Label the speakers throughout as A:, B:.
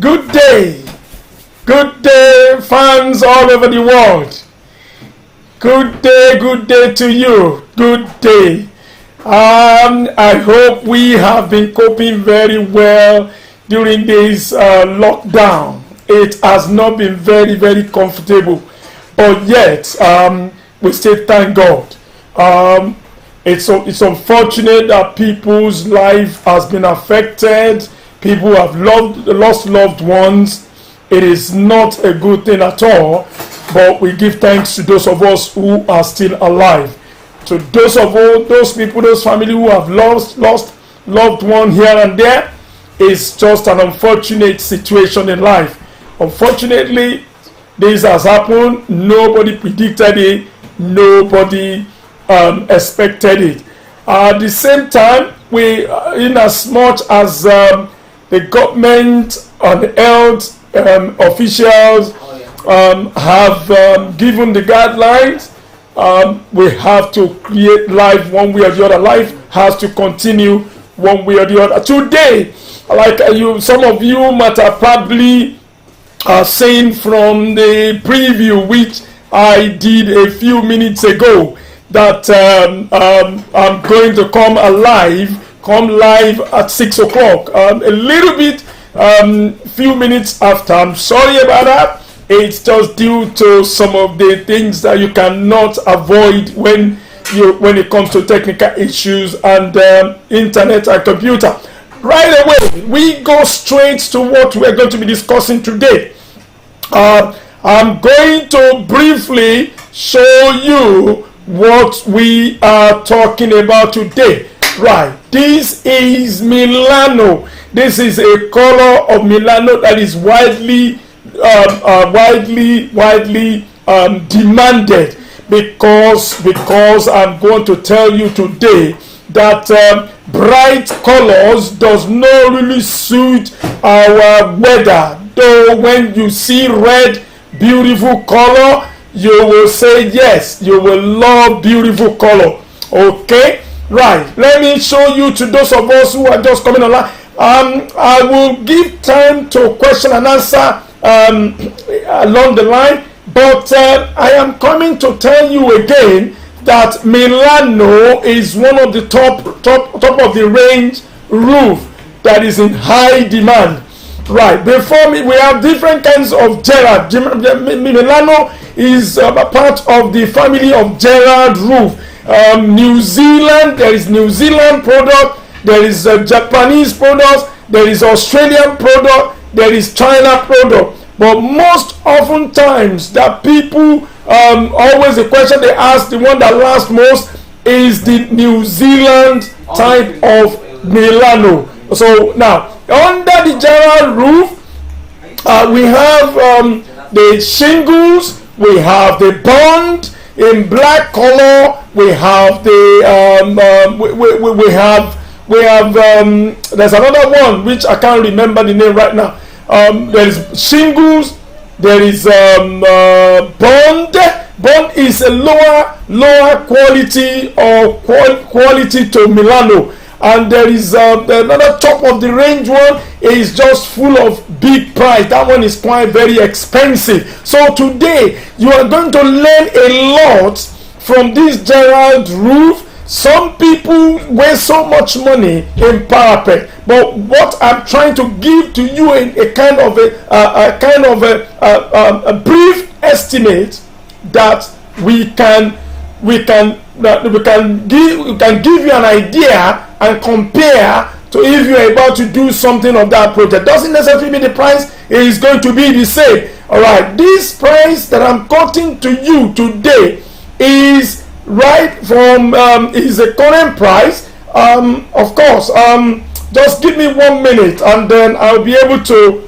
A: Good day, fans all over the world. Good day to you. Good day. I hope we have been coping very well during this lockdown. It has not been very comfortable, but yet we still thank God. It's unfortunate that people's life has been affected. People have lost loved ones. It is not a good thing at all, but we give thanks to those of us who are still alive. To those people, those family who have lost loved one here and there, it's just an unfortunate situation in life. Unfortunately, this has happened. Nobody predicted it. Nobody expected it. At the same time, we, in as much as the government and health officials have given the guidelines, we have to create life one way or the other. Life has to continue one way or the other. Today, like some of you might have probably seen from the preview which I did a few minutes ago, that I'm going to come live at 6 o'clock. A little bit, few minutes after. I'm sorry about that. It's just due to some of the things that you cannot avoid when it comes to technical issues and internet and computer. Right away, we go straight to what we're going to be discussing today. I'm going to briefly show you what we are talking about today. Right, this is Milano. This is a color of Milano that is widely demanded, because I'm going to tell you today that bright colors does not really suit our weather. Though when you see red, beautiful color, you will say yes, you will love beautiful color. Okay, right, let me show you, to those of us who are just coming online. I will give time to question and answer along the line, but I am coming to tell you again that Milano is one of the top of the range roof that is in high demand. Right, before me we have different kinds of Gerard. Milano is a part of the family of Gerard roof. New Zealand, there is New Zealand product, there is Japanese product, there is Australian product, there is China product. But most often times that people, always the question they ask, the one that lasts most, is the New Zealand type of Milano. So now, under the Gerard roof, we have the shingles, we have the bond in black color, we have the we have there's another one which I can't remember the name right now. There is shingles, there is bond. Bond is a lower quality or quality to Milano. And there is another top of the range one is just full of big price. That one is quite very expensive. So today you are going to learn a lot from this Gerard roof. Some people waste so much money in parapet, but what I'm trying to give to you in a kind of a brief estimate that we can give you an idea and compare to if you're about to do something of that project. Doesn't necessarily mean the price is going to be the same. All right, this price that I'm quoting to you today is right from is a current price. Of course, just give me 1 minute and then I'll be able to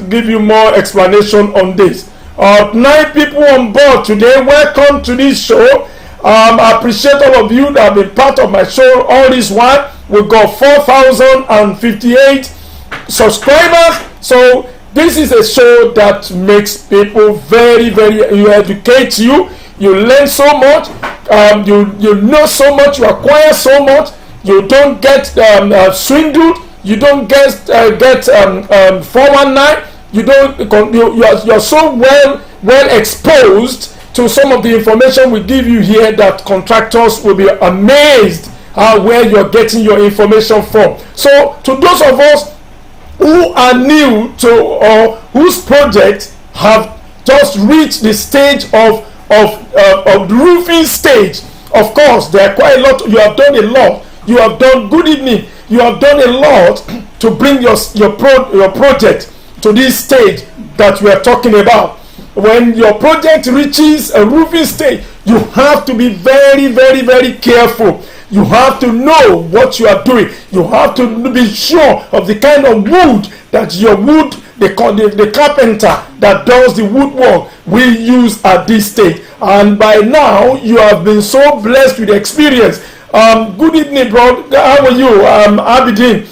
A: give you more explanation on this. 9 people on board today. Welcome to this show. I appreciate all of you that have been part of my show all this while. We've got 4,058 subscribers. So this is a show that makes people very you educate you. You learn so much. You know so much. You acquire so much. You don't get swindled You don't get 419. You don't. You're so well exposed to some of the information we give you here that contractors will be amazed where you're getting your information from. So to those of us who are new to or whose projects have just reached the stage of the roofing stage, of course there are quite a lot. You have done a lot. You have done, good evening, you have done a lot to bring your project to this stage that we are talking about. When your project reaches a roofing stage, you have to be very, very, very careful. You have to know what you are doing. You have to be sure of the kind of wood that the carpenter that does the woodwork will use at this stage. And by now, you have been so blessed with experience. Good evening, bro. How are you? Abidin.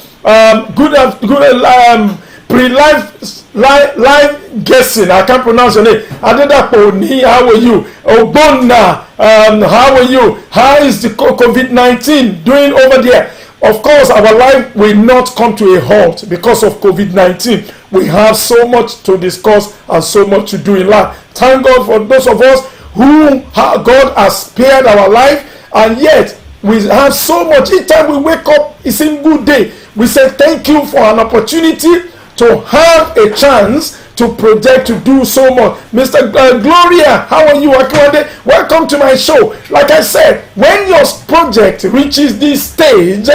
A: Live guessing. I can't pronounce your name. Adedapo Ni, how are you? Obonna, how are you? How is the COVID-19 doing over there? Of course, our life will not come to a halt because of COVID-19. We have so much to discuss and so much to do in life. Thank God for those of us who God has spared our life, and yet we have so much. Each time we wake up, it's a good day. We say thank you for an opportunity to have a chance to project, to do so much. Mr. Gloria, how are you? Welcome to my show. Like I said, when your project reaches this stage,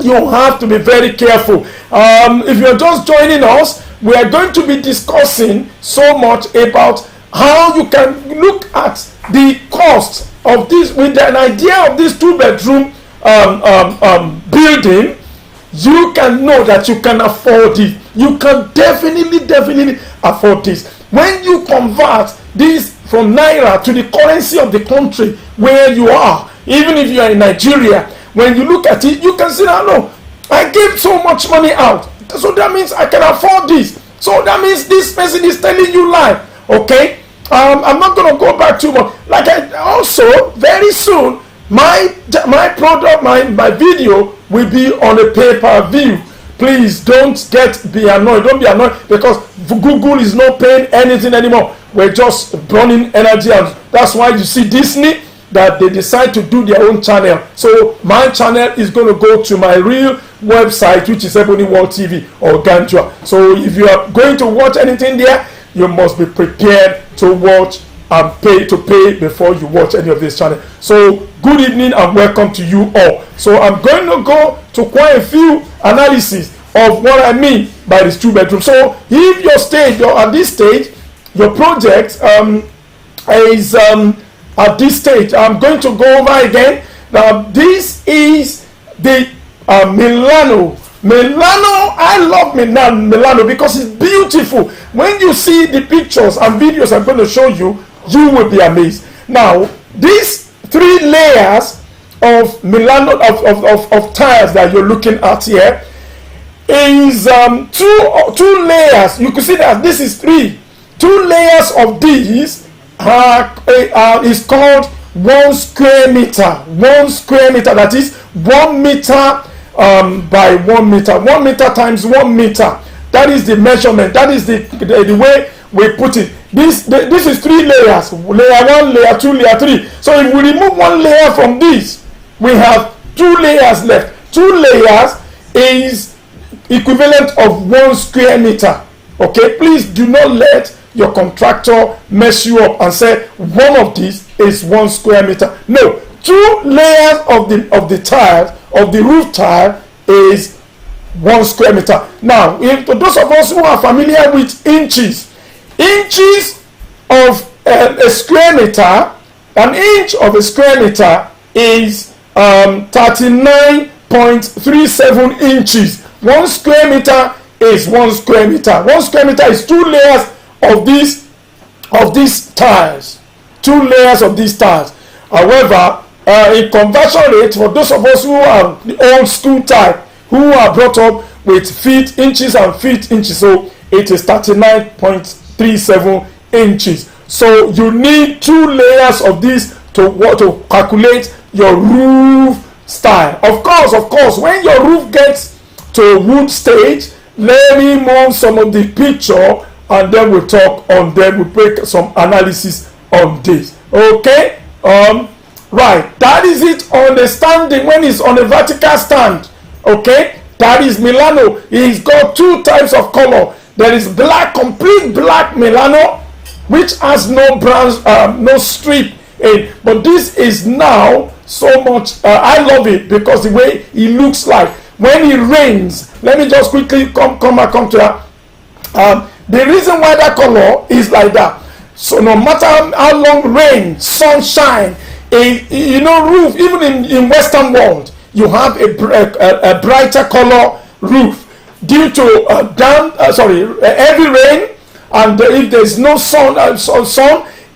A: you have to be very careful. If you're just joining us, we are going to be discussing so much about how you can look at the cost of this with an idea of this 2-bedroom building. You can know that you can afford it. You can definitely afford this. When you convert this from naira to the currency of the country where you are, even if you are in Nigeria, when you look at it, you can see that, no, I gave so much money out, so that means I can afford this. So that means this person is telling you lie. Okay, I'm not going to go back too much. Like I also very soon, my product, my video will be on a pay-per-view. Please don't be annoyed. Don't be annoyed because Google is not paying anything anymore. We're just burning energy, and that's why you see Disney that they decide to do their own channel. So my channel is going to go to my real website, which is Ebony World TV or Ganjua. So if you are going to watch anything there, you must be prepared to watch and pay before you watch any of this channel. So good evening and welcome to you all. So I'm going to go to quite a few analysis of what I mean by this 2-bedroom. So if your stage or at this stage your project is at this stage, I'm going to go over again. Now this is the Milano. I love Milano because it's beautiful. When you see the pictures and videos I'm going to show you, you will be amazed. Now these 3 layers of Milano of tiles that you're looking at here is two layers. You can see that this is 3. 2 layers of these is called 1 square meter. 1 square meter, that is 1 meter by 1 meter. 1 meter times 1 meter. That is the measurement. That is the way we put it. This is 3 layers. Layer 1, layer 2, layer 3. So if we remove 1 layer from this, we have 2 layers left. 2 layers is equivalent of 1 square meter. Okay, please do not let your contractor mess you up and say one of these is 1 square meter. No, 2 layers of the tile, of the roof tile, is 1 square meter. Now, for those of us who are familiar with inches of a square meter, an inch of a square meter is 39.37 inches. 1 square meter is 1 square meter. 1 square meter is 2 layers of these tiles. 2 layers of these tiles. However, in conversion rate, for those of us who are the old school type, who are brought up with feet, inches and feet, inches, so it is 39.37 inches. So you need 2 layers of this to calculate your roof style. Of course, when your roof gets to wood stage. Let me move some of the picture and then we'll talk on them. We'll make some analysis on this. Okay? Right. That is it on the standing when it's on a vertical stand. Okay? That is Milano. It's got two types of color. There is black, complete black Milano, which has no brown, no strip in. But this is now so much. I love it because the way it looks like when it rains. Let me just quickly come to that. The reason why that color is like that. So no matter how long rain, sunshine, roof, even in Western world, you have a brighter color roof due to heavy rain, and if there's no sun,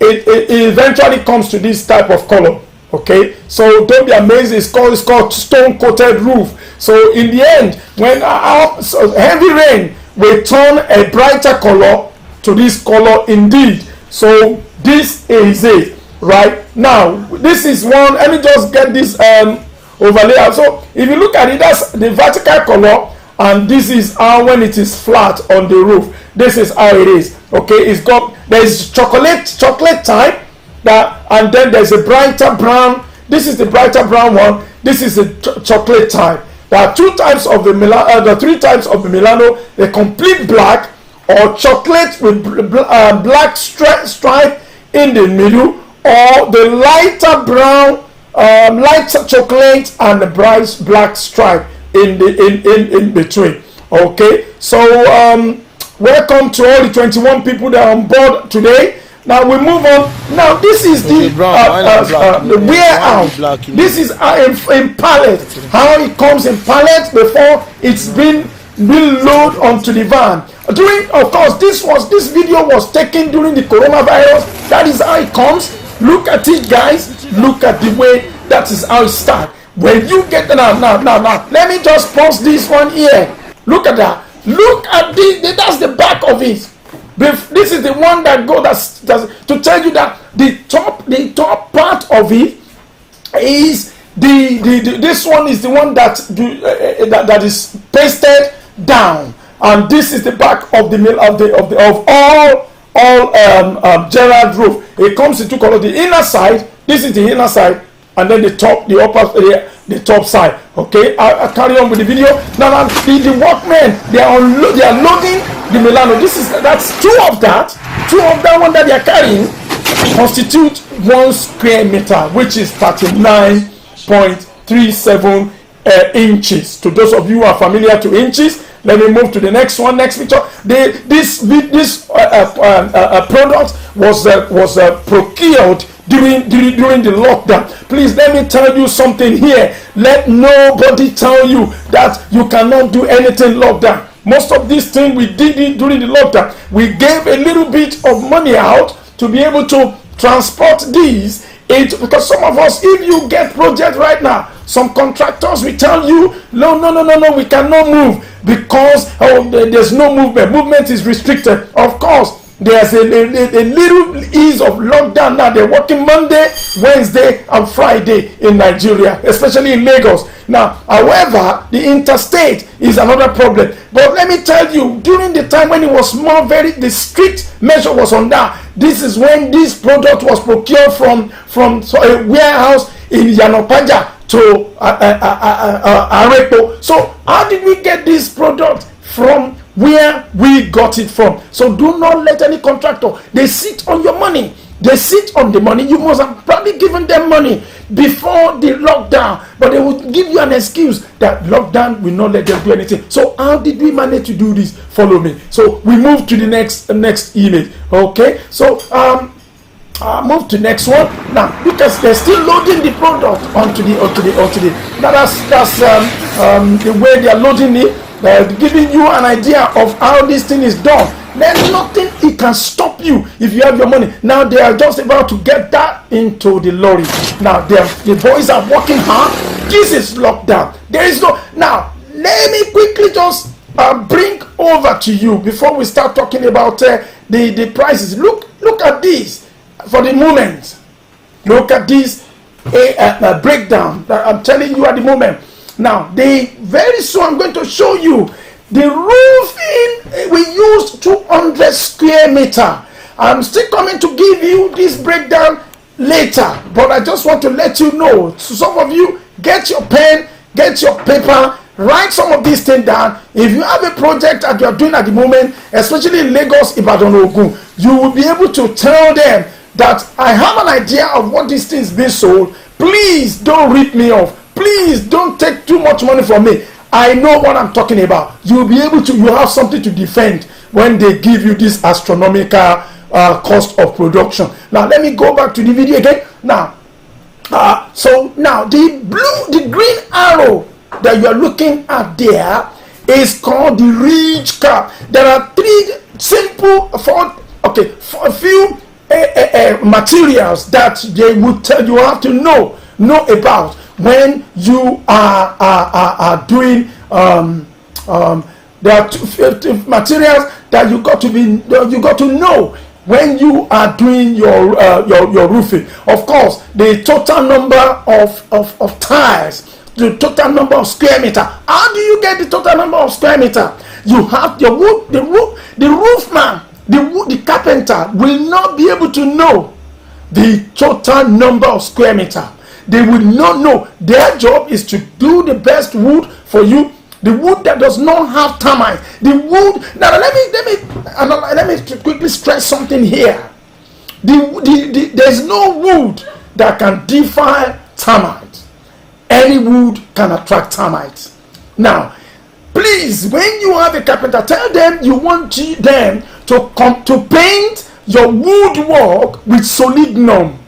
A: it eventually comes to this type of color. Okay, so don't be amazed. It's called stone coated roof. So in the end, when heavy rain will turn a brighter color to this color indeed. So this is it right now. This is one. Let me just get this overlay. So if you look at it, that's the vertical color, and this is how when it is flat on the roof. This is how it is. Okay, there's chocolate type that, and then there's a brighter brown. This is the brighter brown one. This is the chocolate type. There are two types of the Milano. The three types of the Milano: the complete black or chocolate with black stripe in the middle, or the lighter brown, lighter chocolate and the bright black stripe in between. Okay, so welcome to all the 21 people that are on board today. Now we move on. Now this is the warehouse. This is in pallet. How it comes in pallet before it's been loaded onto the van. Of course, this video was taken during the coronavirus. That is how it comes. Look at it, guys. Look at the way that is how it starts. When you get now. Let me just pause this one here. Look at that. Look at this. That's the back of it. This is the one that goes to tell you that the top part of it is this one is the one that is pasted down, and this is the back of all Gerard roof. It comes in two colors. The inner side. This is the inner side, and then the top side. Okay, I'll carry on with the video. Now the workmen, they are loading the Milano. That's two of that one that they are carrying constitute 1 square meter, which is 39.37 inches. To those of you who are familiar to inches, let me move to the next picture. This product was procured during the lockdown. Please let me tell you something here. Let nobody tell you that you cannot do anything lockdown. Most of these things we did it during the lockdown. We gave a little bit of money out to be able to transport these. Because some of us, if you get project right now, some contractors will tell you, no, we cannot move because there's no movement. Movement is restricted. Of course, there's a little ease of lockdown now. They're working Monday, Wednesday, and Friday in Nigeria, especially in Lagos. Now, however, the interstate is another problem. But let me tell you, during the time when it was the strict measure was on that. This is when this product was procured from a warehouse in Yanopaja to Arepo. So, how did we get this product from? Where we got it from. So do not let any contractor, they sit on your money. They sit on the money. You must have probably given them money before the lockdown, but they would give you an excuse that lockdown will not let them do anything. So how did we manage to do this? Follow me. So we move to the next image. Okay, so move to next one now, because they're still loading the product onto the now that's the way they are loading it. They're giving you an idea of how this thing is done. There's nothing it can stop you if you have your money. Now they are just about to get that into the lorry. Now the boys are working hard. This is lockdown. There is no. Now let me quickly just bring over to you before we start talking about the prices. Look at this for the moment. Look at this breakdown that I'm telling you at the moment. Now, very soon I'm going to show you the roofing. We used 200 square meter. I'm still coming to give you this breakdown later, but I just want to let you know. So some of you, get your pen, get your paper, write some of these things down. If you have a project that you are doing at the moment, especially in Lagos, Ibadan, Ogun, you will be able to tell them that I have an idea of what these things being sold. Please don't rip me off. Please don't take too much money from me. I know what I'm talking about. You'll be able to, you have something to defend when they give you this astronomical cost of production. Now let me go back to the video again. Now, so now the green arrow that you are looking at there is called the ridge cap. There are three simple for a few materials that they would tell you have to know about when you are doing there are two materials that you got to know when you are doing your roofing. Of course, the total number of tiles, the total number of square meter. How do you get the total number of square meter? You have your wood, the roofman, the carpenter will not be able to know the total number of square meter. They will not know. Their job is to do the best wood for you, the wood that does not have termite. The wood. Now let me quickly stress something here. There's no wood that can defy termite. Any wood can attract termites. Now, please, when you have a carpenter, tell them you want them to come to paint your woodwork with solidum.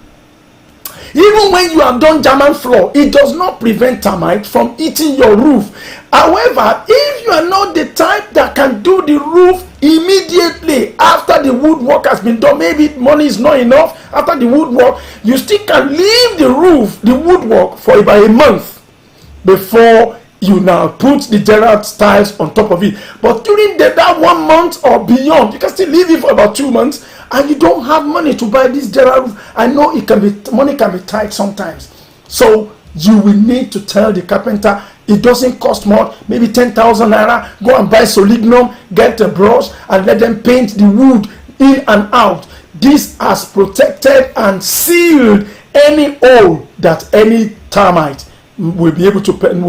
A: Even when you have done German floor, it does not prevent termite from eating your roof. However, if you are not the type that can do the roof immediately after the woodwork has been done, maybe money is not enough after the woodwork, you still can leave the woodwork for about a month before you now put the Gerard tiles on top of it. But during that 1 month or beyond, you can still leave it for about 2 months, and you don't have money to buy this Gerard roof. I know money can be tight sometimes. So you will need to tell the carpenter it doesn't cost much, maybe 10,000 naira. Go and buy solidum, get a brush, and let them paint the wood in and out. This has protected and sealed any hole that any termite will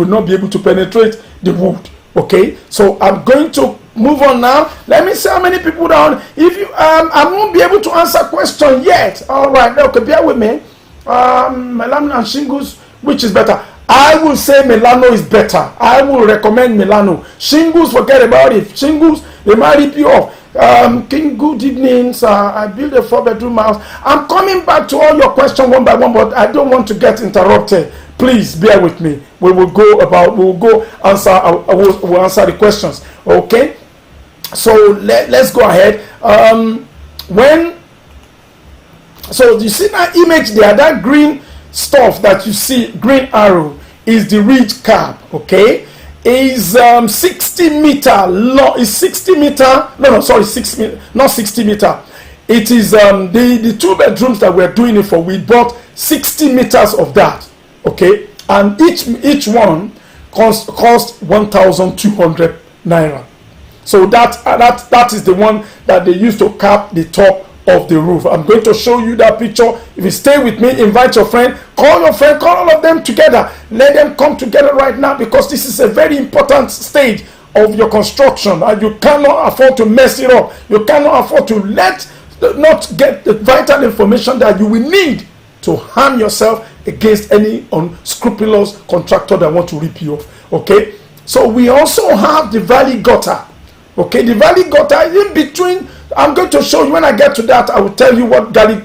A: not be able to penetrate the wood. Okay, so I'm going to move on now. Let me see how many people down. If you I won't be able to answer question yet. All right, okay, bear with me. Milano and shingles, which is better? I will say Milano is better. I will recommend Milano. Shingles, forget about it. Shingles, they might rip you off. King, good evening, sir. I built a 4-bedroom house. I'm coming back to all your questions one by one, but I don't want to get interrupted. Please bear with me. We'll answer the questions. Okay. So let's go ahead. So you see that image there, that green stuff that you see, green arrow, is the ridge cap. Okay, is 60 meter long. Is 60 meter? No, sorry, 6 meter, not 60 meter. It is the 2 bedrooms that we're doing it for. We bought 60 meters of that. Okay, and each one cost 1,200 naira. So that is the one that they use to cap the top of the roof. I'm going to show you that picture. If you stay with me, invite your friend, call all of them together. Let them come together right now, because this is a very important stage of your construction, and you cannot afford to mess it up. You cannot afford to not get the vital information that you will need to harm yourself against any unscrupulous contractor that want to rip you off. Okay, so we also have the valley gutter. Okay, the valley gutter is in between. I'm going to show you when I get to that. I will tell you what valley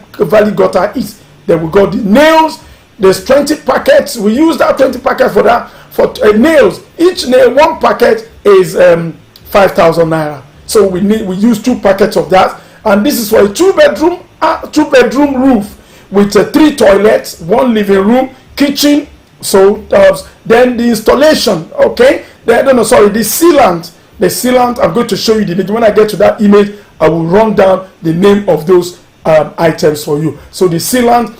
A: gutter is. Then we got the nails. There's 20 packets. We use that 20 packets for that, for nails. Each nail, one packet is 5,000 naira. So we use 2 packets of that, and this is for a 2-bedroom roof with 3 toilets, 1 living room, kitchen. So then the installation. Okay, the sealant. The sealant, I'm going to show you the image. When I get to that image, I will run down the name of those items for you. So the sealant,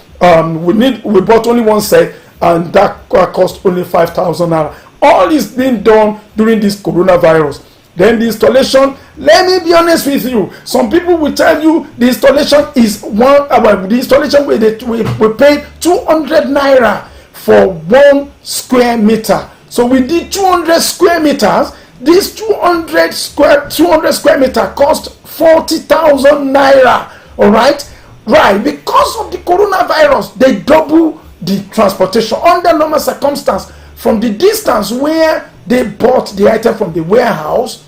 A: we bought only 1 set, and that cost only 5,000 naira. All is being done during this coronavirus. Then the installation, let me be honest with you, some people will tell you the installation is the installation we pay 200 naira for 1 square meter. So we did 200 square meters. This 200 square meter cost 40,000 naira. All right, because of the coronavirus, they double the transportation under normal circumstance. From the distance where they bought the item from the warehouse,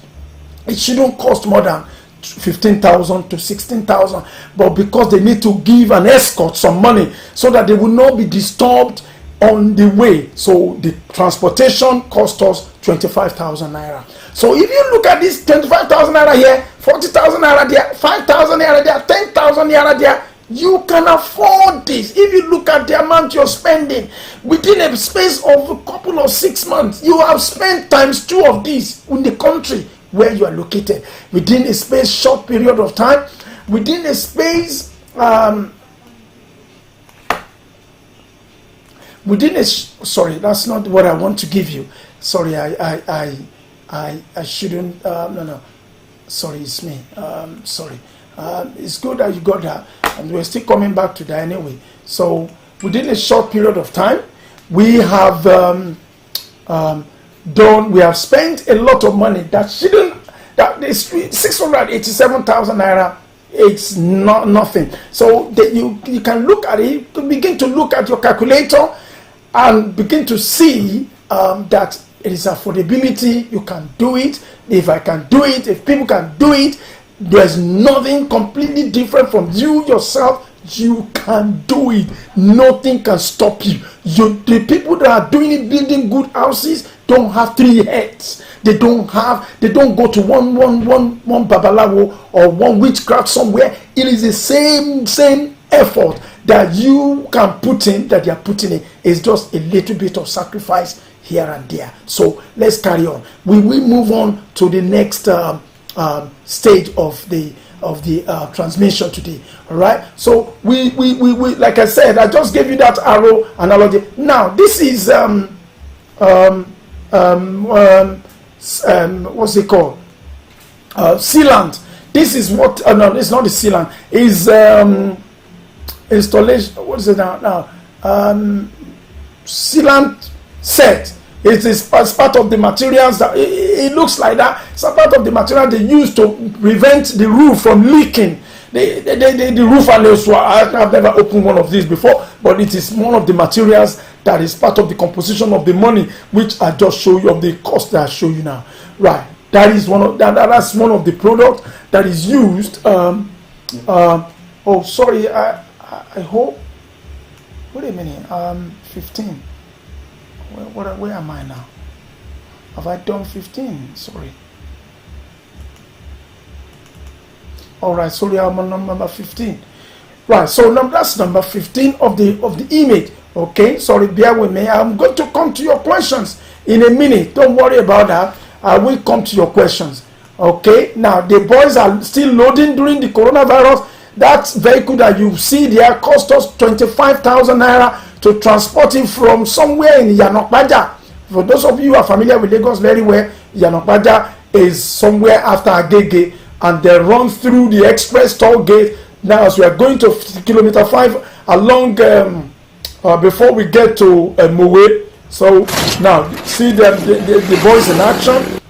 A: it shouldn't cost more than 15,000 to 16,000, but because they need to give an escort some money so that they will not be disturbed on the way, so the transportation cost us 25,000 naira. So if you look at this 25,000 naira here, 40,000 naira there, 5,000 naira there, 10,000 naira there, you can afford this. If you look at the amount you're spending within a space of a couple of 6 months, you have spent times 2 of this in the country where you are located within a short period of time, within a space sorry, that's not what I want to give you. Sorry, I shouldn't. No, sorry, it's me. Sorry. It's good that you got that, and we're still coming back to that anyway. So within a short period of time, we have we have spent a lot of money that is 687,000 naira. It's not nothing. So that you can look at it, you begin to look at your calculator and begin to see that it is affordability. You can do it. If I can do it, if people can do it, there's nothing completely different from you yourself. You can do it. Nothing can stop you. The people that are doing it, building good houses, don't have 3 heads. They don't go to one babalawo or one witchcraft somewhere. It is the same effort that you can put in, that they are putting in. It's just a little bit of sacrifice here and there. So let's carry on. We will move on to the next stage of the transmission today. All right, so we like I said, I just gave you that arrow analogy. Now this is what's it called, sealant. This is what no, it's not the sealant, is installation. What is it now sealant set. It is as part of the materials that it looks like that. It's a part of the material they use to prevent the roof from leaking. The roof, and I've never opened one of these before, but it is one of the materials that is part of the composition of the money, which I just show you, of the cost that I show you now. Right, that is that's one of the products that is used. Oh, sorry, I hope. Wait a minute. 15. Where am I now? Have I done 15? Sorry. All right, sorry, I'm on number 15. Right, so that's number 15 of the image. Okay, sorry, bear with me. I'm going to come to your questions in a minute. Don't worry about that. I will come to your questions. Okay, now the boys are still loading during the coronavirus. That vehicle that you see there cost us 25,000 naira to transport it from somewhere in Yanokbaja. For those of you who are familiar with Lagos very well, Yanokbaja is somewhere after Agege, and they run through the express toll gate. Now, as we are going to kilometer 5 along before we get to Mowe. So now see the boys in action.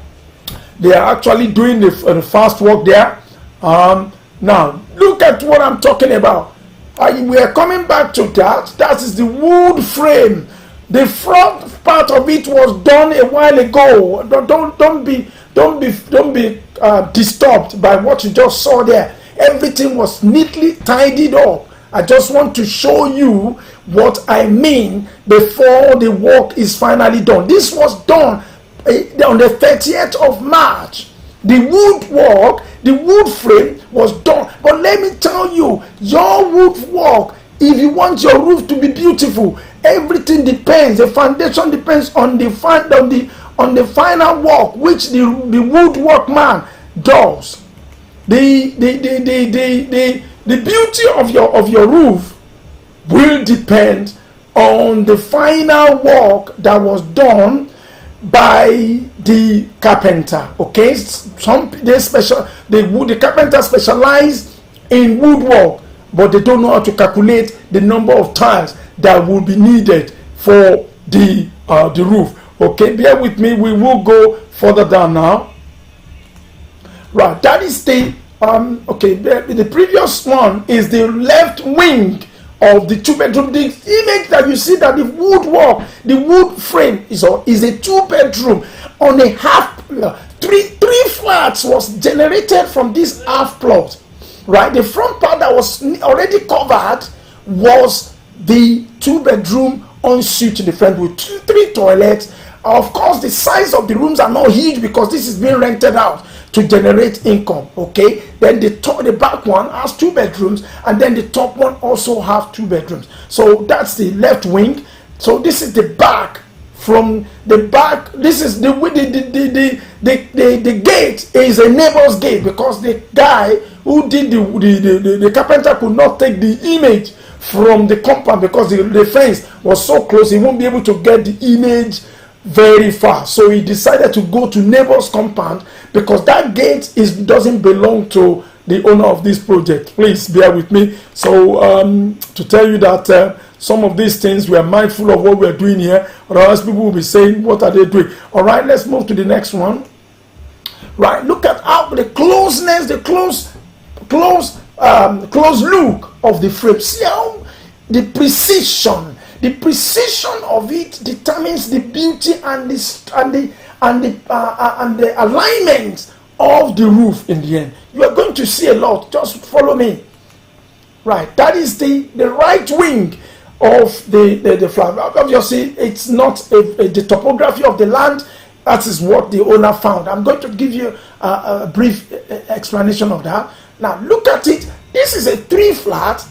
A: They are actually doing the fast walk there. Now look at what I'm talking about. We are coming back to that. That is the wood frame. The front part of it was done a while ago. Don't be disturbed by what you just saw there. Everything was neatly tidied up. I just want to show you what I mean before the work is finally done. This was done on the 30th of March. The woodwork, the wood frame was done. But let me tell you, your woodwork, if you want your roof to be beautiful, everything depends. The foundation depends on the final work which the woodworkman does. The beauty of your roof will depend on the final work that was done by the carpenter. Okay, the carpenter specialize in woodwork, but they don't know how to calculate the number of tiles that will be needed for the roof. Okay, bear with me. We will go further down now. Right, that is the okay. The previous one is the left wing of the 2-bedroom. The image that you see, that the woodwork, the wood frame is a 2-bedroom on a half plot. Three flats was generated from this half plot. Right, the front part that was already covered was the 2-bedroom ensuite in the front with 3 toilets. Of course, the size of the rooms are not huge because this is being rented out to generate income. Okay, then the back one has 2 bedrooms, and then the top one also have 2 bedrooms. So that's the left wing. So this is the back. From the back, this is the gate is a neighbor's gate, because the guy who did the carpenter could not take the image from the compound because the fence was so close. He won't be able to get the image very far, so he decided to go to neighbor's compound because that gate doesn't belong to the owner of this project. Please bear with me. So to tell you that some of these things, we are mindful of what we are doing here, otherwise people will be saying, what are they doing? All right, let's move to the next one. Right, look at how the closeness, the close look of the frame. See how the precision of it determines the beauty and the alignment of the roof in the end. You are going to see a lot. Just follow me. Right, that is the right wing of the flat. Obviously, it's not the topography of the land. That is what the owner found. I'm going to give you a brief explanation of that. Now, look at it. This is a 3 flat,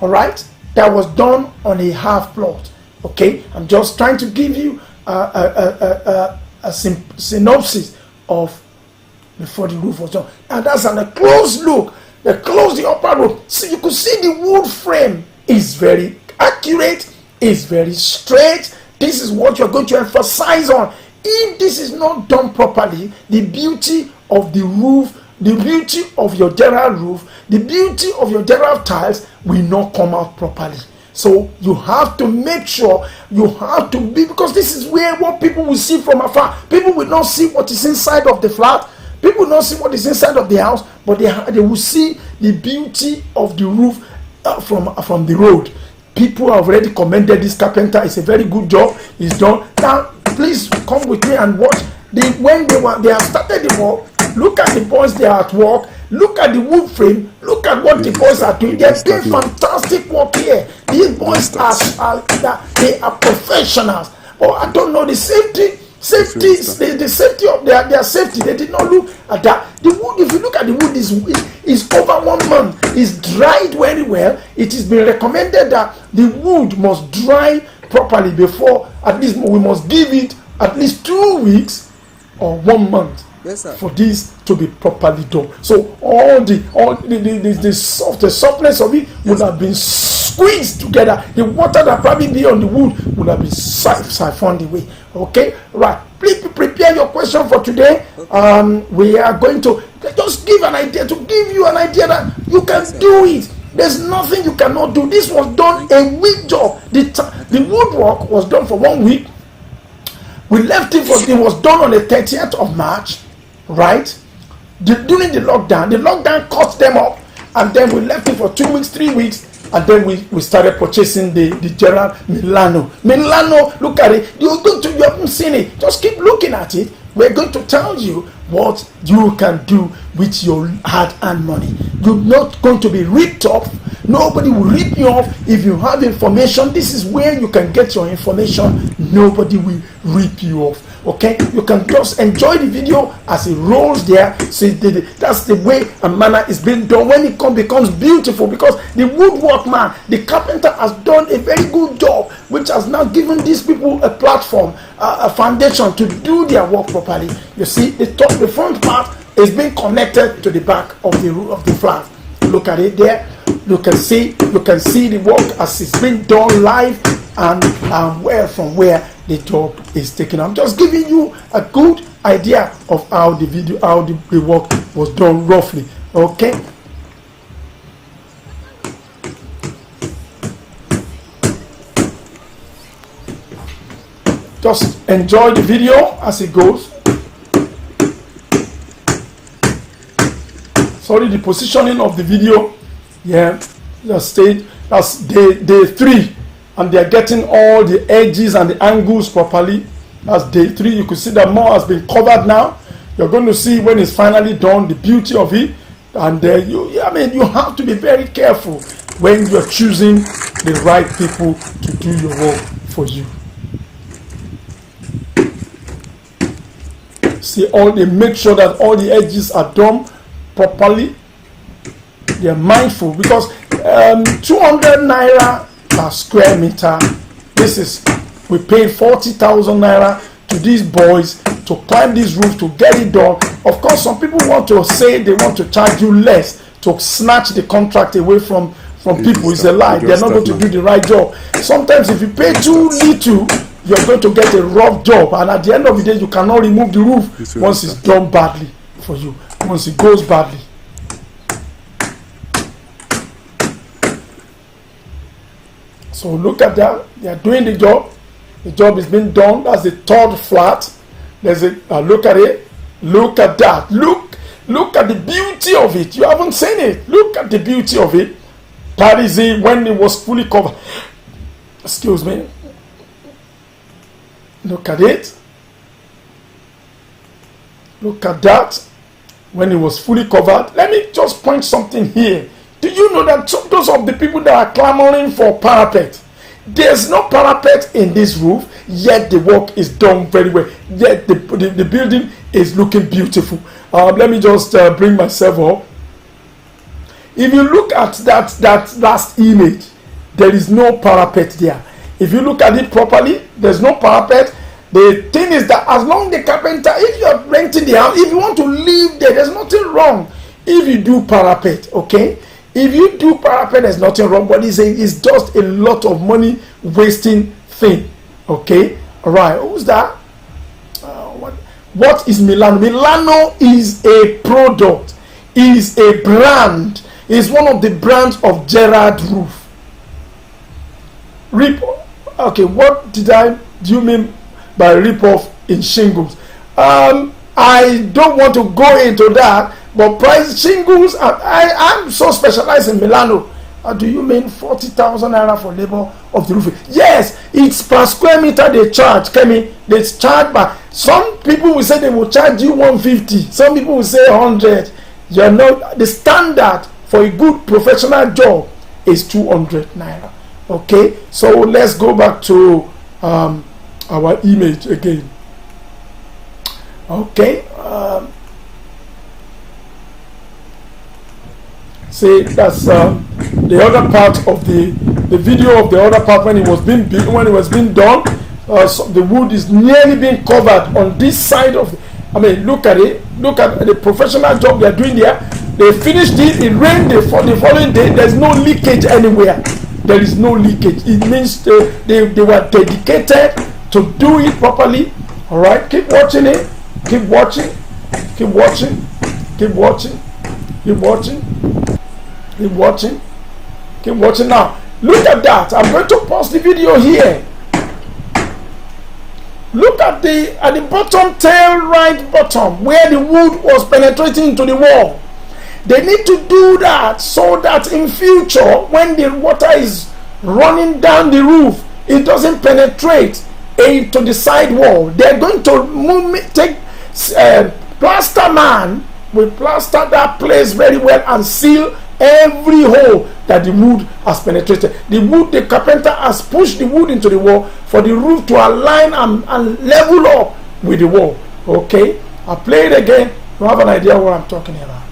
A: all right, that was done on a half plot. Okay, I'm just trying to give you a synopsis of before the roof was done, and that's a close look. The upper roof. So you could see the wood frame is very accurate, is very straight. This is what you're going to emphasize on. If this is not done properly, the beauty of the roof, the beauty of your Gerard roof, the beauty of your Gerard tiles will not come out properly. So you have to make sure, you have to be, because this is where what people will see from afar. People will not see what is inside of the flat. People will not see what is inside of the house, but they will see the beauty of the roof from the road. People have already commended this carpenter. It's a very good job. It's done. Now, please come with me and watch. When they have started the work, look at the boys, they are at work. Look at the wood frame. Look at what the boys are doing. They're doing fantastic work here. These boys they are professionals. But I don't know the safety of their safety. They did not look at that. The wood, if you look at the wood, is over 1 month. It's dried very well. It has been recommended that the wood must dry properly before, at least we must give it at least 2 weeks or 1 month.
B: Yes, sir.
A: For this to be properly done. So all the softness of it would have been squeezed together. The water that probably be on the wood would have been siphoned away. Okay, right. Please prepare your question for today. Okay. We are going to just give an idea, to give you an idea that you can do it. There's nothing you cannot do. This was done a week job. The woodwork was done for 1 week. We left it it was done on the 30th of March. Right, during the lockdown cut them up, and then we left it for 2 weeks, 3 weeks, and then we started purchasing the Gerard Milano. Look at it. You haven't seen it. Just keep looking at it. We're going to tell you what you can do with your hard-earned money. You're not going to be ripped off. Nobody will rip you off. If you have information, this is where you can get your information. Nobody will rip you off. Okay, you can just enjoy the video as it rolls there. So that's the way a manner is being done. When it becomes beautiful, because the woodwork man, the carpenter, has done a very good job, which has now given these people a platform, a foundation to do their work properly. You see, the front part is being connected to the back of the flat. Look at it there. You can see the work as it's being done live. and where from where the job is taken. I'm just giving you a good idea of how the work was done roughly. Okay. Just enjoy the video as it goes. Sorry, the positioning of the video. Yeah, that's day 3, and they're getting all the edges and the angles properly. That's day 3. You can see that more has been covered now. You're going to see when it's finally done the beauty of it. And you have to be very careful when you're choosing the right people to do your work for you. See, they make sure that all the edges are done properly. They're mindful because 200 naira per square meter. We paid 40,000 naira to these boys to climb this roof to get it done. Of course, some people want to say they want to charge you less to snatch the contract away from people. It's a lie. They're not going to do the right job. Sometimes if you pay too little, you're going to get a rough job, and at the end of the day you cannot remove the roof once it's done badly for you, once it goes badly. So look at that. They are doing the job. The job is being done. That's the 3rd flat. There's a look at it. Look at that. Look at the beauty of it. You haven't seen it. Look at the beauty of it. That is it when it was fully covered. Excuse me. Look at it. Look at that. When it was fully covered. Let me just point something here. Do you know that those of the people that are clamoring for parapet, there's no parapet in this roof, yet the work is done very well. Yet the building is looking beautiful. Let me just bring myself up. If you look at that last image, there is no parapet there. If you look at it properly, there's no parapet. The thing is that as long as the carpenter, if you're renting the house, if you want to live there, there's nothing wrong if you do parapet, okay? If you do parapet, there's nothing wrong, but it's just a lot of money wasting thing, okay? All right, who's that? What is Milano? Milano is a product, is a brand, is one of the brands of Gerard roof. Okay, what do you mean by rip-off in shingles? I don't want to go into that, but price shingles, I'm so specialized in Milano. Do you mean 40,000 naira for labor of the roofing? Yes, it's per square meter they charge. Kemi, they charge by. Some people will say they will charge you 150. Some people will say 100. You're not. The standard for a good professional job is 200 naira. Okay, so let's go back to our image again. Okay. See, that's the other part of the video of the other part when it was being done. So the wood is nearly being covered on this side of. Look at it. Look at the professional job they are doing there. They finished it. It rained the following day. There's no leakage anywhere. There is no leakage. It means they were dedicated to do it properly. All right. Keep watching it. Keep watching. Keep watching. Keep watching. Keep watching. Keep watching. Keep watching now. Look at that. I'm going to pause the video here. Look at the bottom tail right bottom where the wood was penetrating into the wall. They need to do that so that in future when the water is running down the roof, it doesn't penetrate into the side wall. They're going to take plaster man will plaster that place very well and seal every hole that the wood has penetrated. The carpenter has pushed the wood into the wall for the roof to align and level up with the wall. Okay, I'll play it again to have an idea what I'm talking about.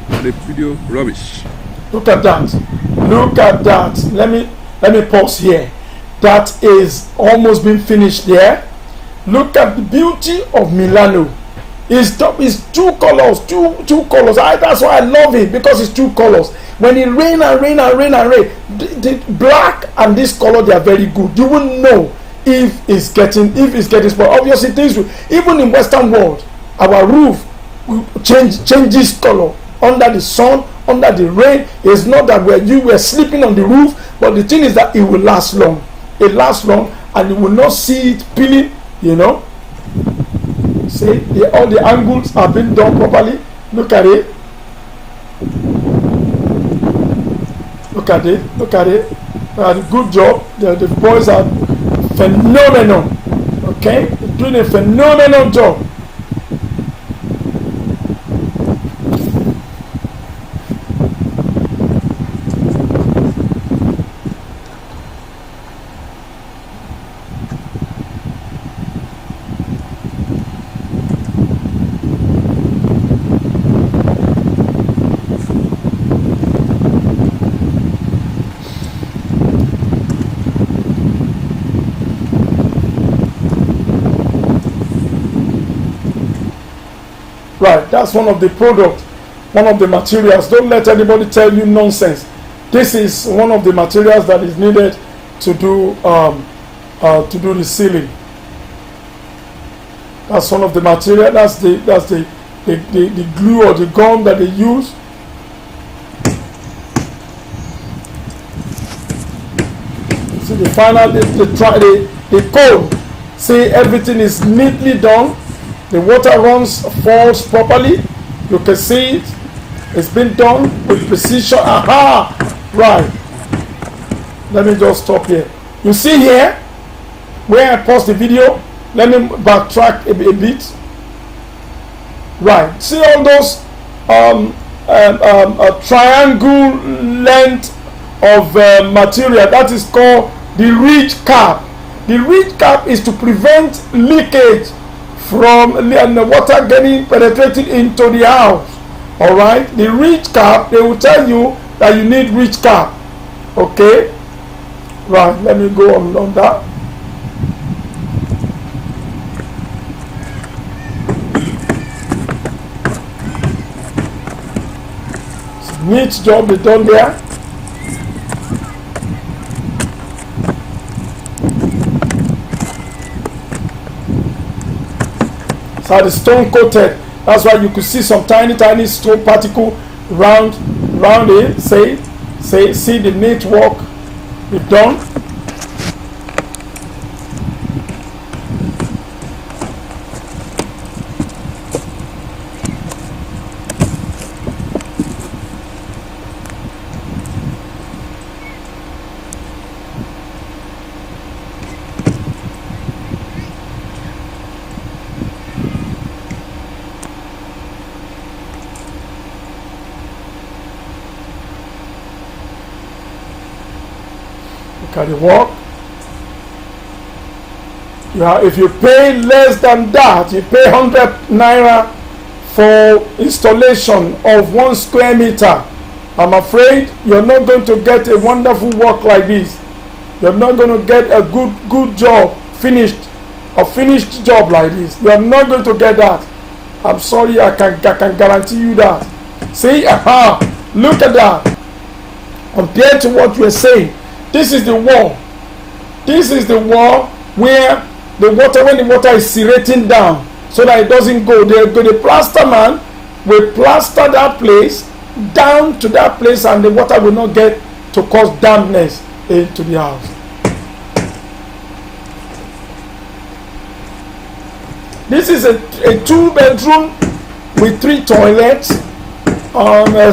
B: the video rubbish.
A: Look at that. Look at that. Let me pause here. That is almost been finished there. Look at the beauty of Milano. It's two colors, two colors. That's why I love it, because it's two colors. When it rain and rain and rain and rain, the black and this color, they are very good. You won't know if it's getting spoiled. Obviously, things will, even in Western world, our roof will changes color under the sun, under the rain. It's not that we're sleeping on the roof, but the thing is that it will last long. It lasts long, and you will not see it peeling. You know. See, all the angles have been done properly. Look at it. Look at it. Look at it. Good job. The boys are phenomenal. Okay, they're doing a phenomenal job. Right, that's one of the products, one of the materials. Don't let anybody tell you nonsense. This is one of the materials that is needed to do the ceiling. That's one of the material. That's the glue or the gum that they use. See the final, the cone. See, everything is neatly done. The water falls properly. You can see it. It's been done with precision. Aha! Right. Let me just stop here. You see here, where I paused the video, let me backtrack a bit. Right. See all those triangle length of material. That is called the ridge cap. The ridge cap is to prevent leakage from the water getting penetrated into the house. All right, the ridge cap, they will tell you that you need ridge cap. Okay, right, let me go on that. Neat job they done there. So the stone coated. That's why you could see some tiny stone particle round it. See the neat work we've done. Can you walk? Yeah, if you pay less than that, you pay 100 naira for installation of 1 square meter. I'm afraid you're not going to get a wonderful work like this. You're not going to get a good job, finished job like this. You're not going to get that. I'm sorry, I can guarantee you that. See, look at that. Compared to what you're saying, this is the wall. This is the wall where the water, when the water is serrating down, so that it doesn't go. The plaster man will plaster that place down to that place, and the water will not get to cause dampness into the house. This is a 2-bedroom with 3 toilets.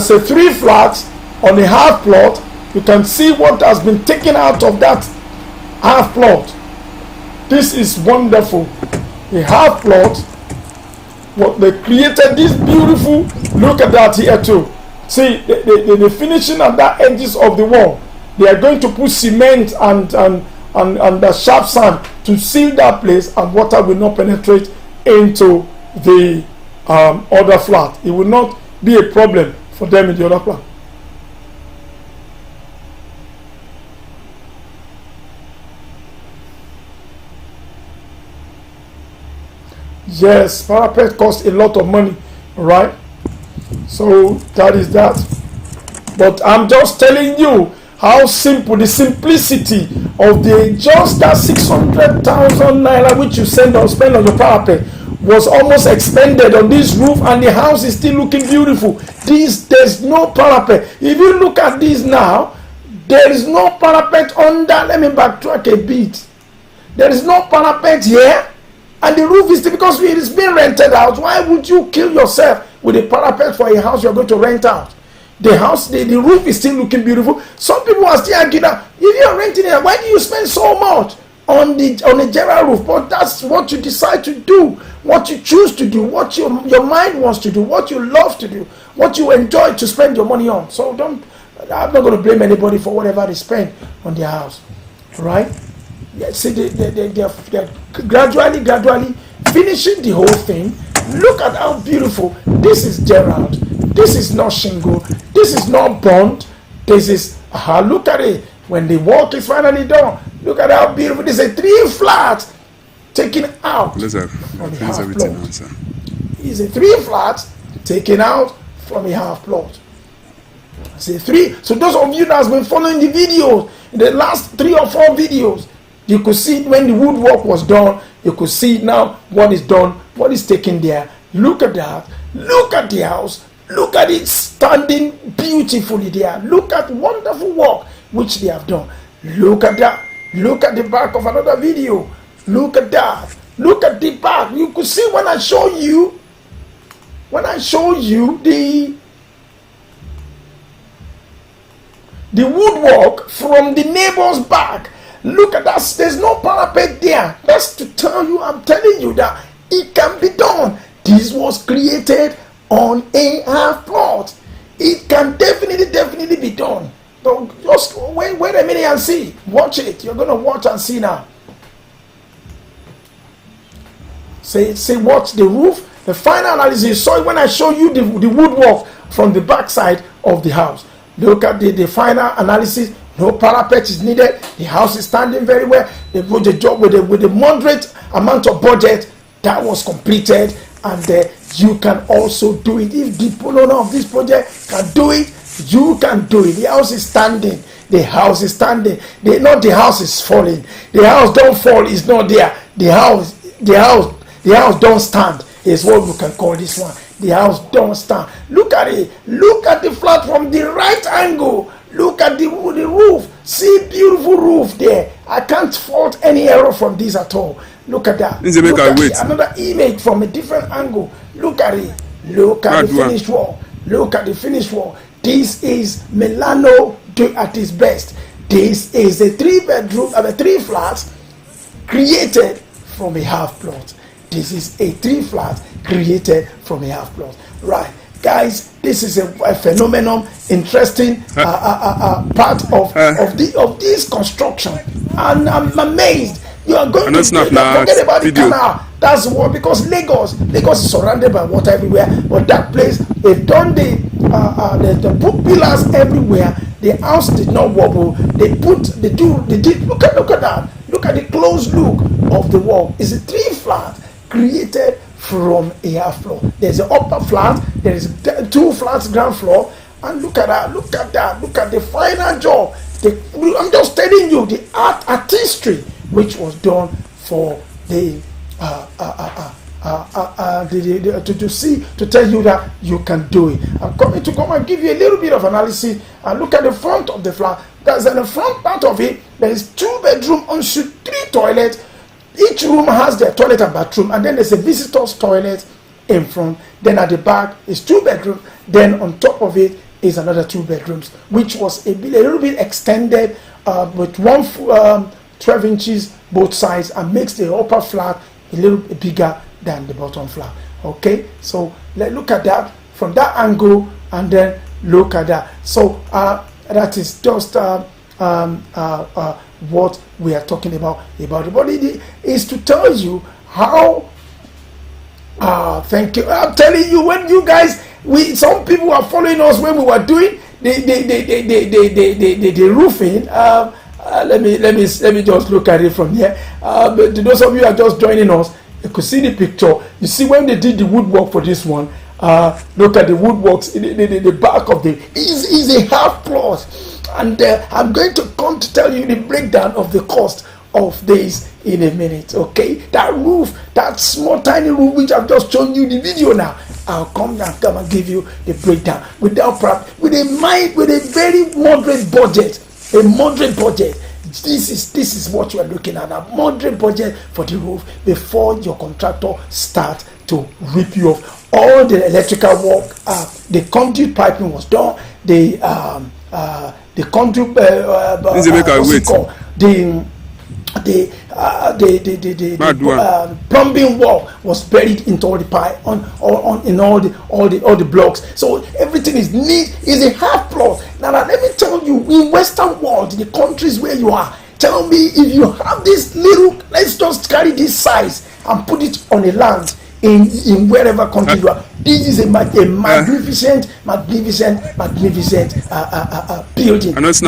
A: So 3 flats on a half plot. You can see what has been taken out of that half plot. This is wonderful. A half plot. What they created this beautiful. Look at that here too. See the finishing at the edges of the wall. They are going to put cement and the sharp sand to seal that place, and water will not penetrate into the other flat. It will not be a problem for them in the other plan. Yes, parapet costs a lot of money, right? So that is that. But I'm just telling you how simple, the simplicity of the just that 600,000 naira which you spend on your parapet was almost expended on this roof, and the house is still looking beautiful. There's no parapet. If you look at this now, there is no parapet under. Let me backtrack a bit. There is no parapet here, and the roof is still, because it is being rented out. Why would you kill yourself with a parapet for a house you're going to rent out? The house, the roof is still looking beautiful. Some people are still arguing that if you're renting it, why do you spend so much on a Gerard roof? But that's what you decide to do, what you choose to do, what your mind wants to do, what you love to do, what you enjoy to spend your money on. So I'm not going to blame anybody for whatever they spend on their house, right? Yeah, see, they're gradually finishing the whole thing. Look at how beautiful. This is Gerard. This is not shingle. This is not bond. This is, look at it. When the work is finally done, look at how beautiful. This is a 3 flat taken out from a half plot. It's a 3 flat taken out from a half plot. It's a 3. So those of you that has been following the video, in the last 3 or 4 videos, you could see when the woodwork was done. You could see now what is done, what is taken there. Look at that. Look at the house. Look at it standing beautifully there. Look at wonderful work which they have done. Look at that. Look at the back of another video. Look at that. Look at the back. You could see when I show you the woodwork from the neighbor's back. Look at that. There's no parapet there. That's to tell you, I'm telling you that it can be done. This was created on a half plot. It can definitely be done. So just wait a minute and see. Watch it. You're going to watch and see now. Say watch the roof. The final analysis. You saw it when I show you the woodwork from the back side of the house. Look at the final analysis. No parapet is needed. The house is standing very well. They put the job with a moderate amount of budget that was completed, and you can also do it. If the owner of this project can do it, you can do it. The house is standing. The house is standing. Not the house is falling. The house don't fall. It's not there. The house don't stand. Is what we can call this one. The house don't stand. Look at it. Look at the flat from the right angle. Look at the roof. See, beautiful roof there. I can't fault any error from this at all. Look at that. Look at another image from a different angle. Look at it. Look at the finished wall. Look at the finished wall. This is Milano at its best. This is a 3-bedroom and a 3 flats created from a half plot. This is a 3 flat created from a half plot. Right. Guys, this is a phenomenon, interesting part of this construction, and I'm amazed. You are going to forget about the canal. That's what, because Lagos is surrounded by water everywhere. But that place, they've done the put pillars everywhere. The house did not wobble. They did. Look at that. Look at the close look of the wall. It's a 3 flat created from a half floor. There's an upper flat, there is 2 flats ground floor, and look at that, look at the final job. I'm just telling you the artistry which was done for the to tell you that you can do it. I'm coming to come and give you a little bit of analysis and look at the front of the flat. Because in the front part of it, there is 2-bedroom ensuite, 3 toilets. Each room has their toilet and bathroom, and then there's a visitor's toilet in front. Then at the back is 2 bedrooms. Then on top of it is another 2 bedrooms, which was a little bit extended with 12 inches both sides, and makes the upper flat a little bit bigger than the bottom flat. Okay, so let's look at that from that angle, and then look at that. So that is just what we are talking about the body is to tell you how thank you. I'm telling you, when you guys some people are following us when we were doing the roofing. Let me just look at it from here. But to those of you who are just joining us, you could see the picture. You see when they did the woodwork for this one. Look at the woodworks. The back of the is a half plot, and I'm going to come to tell you the breakdown of the cost of this in a minute. Okay, that roof, that small tiny roof which I've just shown you the video now, I'll come and give you the breakdown with a very moderate budget. A moderate budget. This is what you are looking at, a moderate budget for the roof before your contractor starts to rip you off. All the electrical work, the conduit piping was done. The conduit, the plumbing wall was buried into all the pipe in all the blocks. So everything is neat. Is a half plot. Now let me tell you, in Western world, the countries where you are, tell me if you have this little. Let's just carry this size and put it on a land in wherever country you are. This is a magnificent building. There's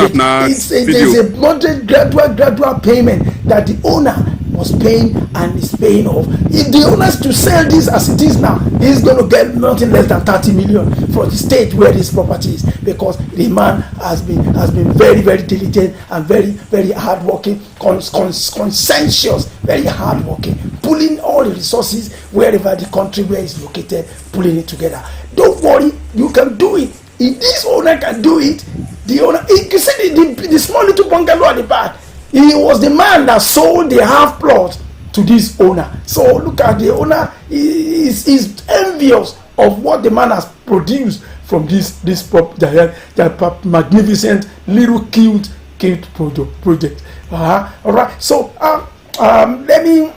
A: a moderate gradual payment that the owner was paying and is paying off. If the owner is to sell this as it is now, he's going to get nothing less than 30 million for the state where this property is, because the man has been very, very diligent and very, very hardworking, conscientious, very hardworking, pulling all the resources wherever the country where it's located, pulling it together. Don't worry, you can do it. If this owner can do it, the owner, you see the small little bungalow at the back, he was the man that sold the half plot to this owner. So look at the owner, is envious of what the man has produced from this magnificent little cute project. All right. So let me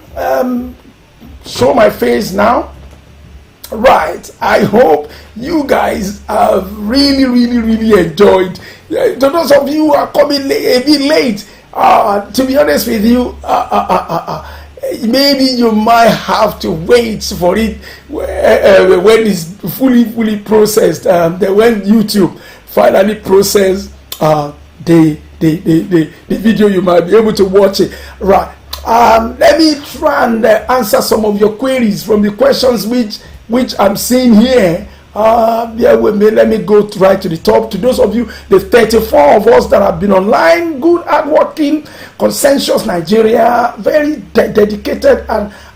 A: show my face now. Right. I hope you guys have really enjoyed. To those of you who are coming a bit late, to be honest with you, maybe you might have to wait for it when it's fully processed. Then when YouTube finally process the video, you might be able to watch it. Right. Let me try and answer some of your queries from the questions which I'm seeing here. Bear with me. Let me go right to the top. To those of you, the 34 of us that have been online, good, hardworking, conscientious Nigeria, very dedicated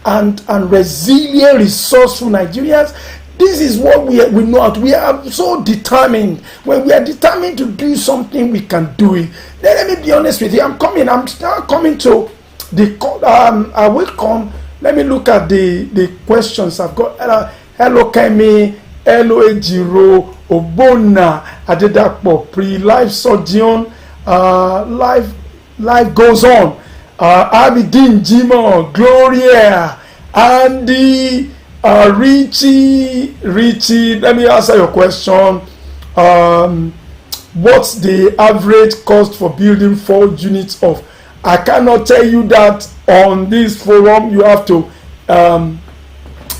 A: and resilient, resourceful Nigerians. This is what we know. We are so determined. When we are determined to do something, we can do it. Then let me be honest with you. I'm still coming to the. I will come. Let me look at the questions I've got. Hello, Kemi. Hello, Ejiro, Obona, Adedapo, pre-life surgeon, life goes on. Abidin, Jimo, Gloria, Andy, Richie, let me answer your question. What's the average cost for building 4 units of? I cannot tell you that on this forum. You have to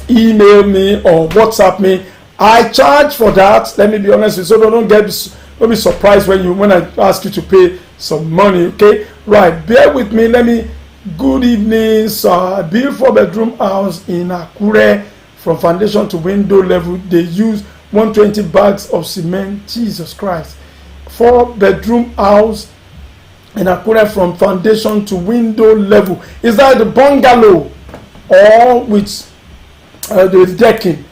A: email me or WhatsApp me. I charge for that. Let me be honest with you. So don't be surprised when I ask you to pay some money. Okay, right. Bear with me. Good evening, sir. Build 4-bedroom house in Akure from foundation to window level. They use 120 bags of cement. Jesus Christ. 4-bedroom house in Akure from foundation to window level. Is that the bungalow or with the decking?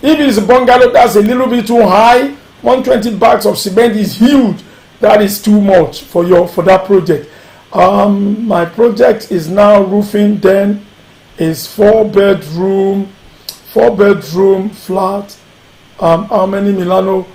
A: If it is a bungalow, that's a little bit too high. 120 bags of cement is huge. That is too much for that project. My project is now roofing. Then is 4-bedroom flat. How many Milano?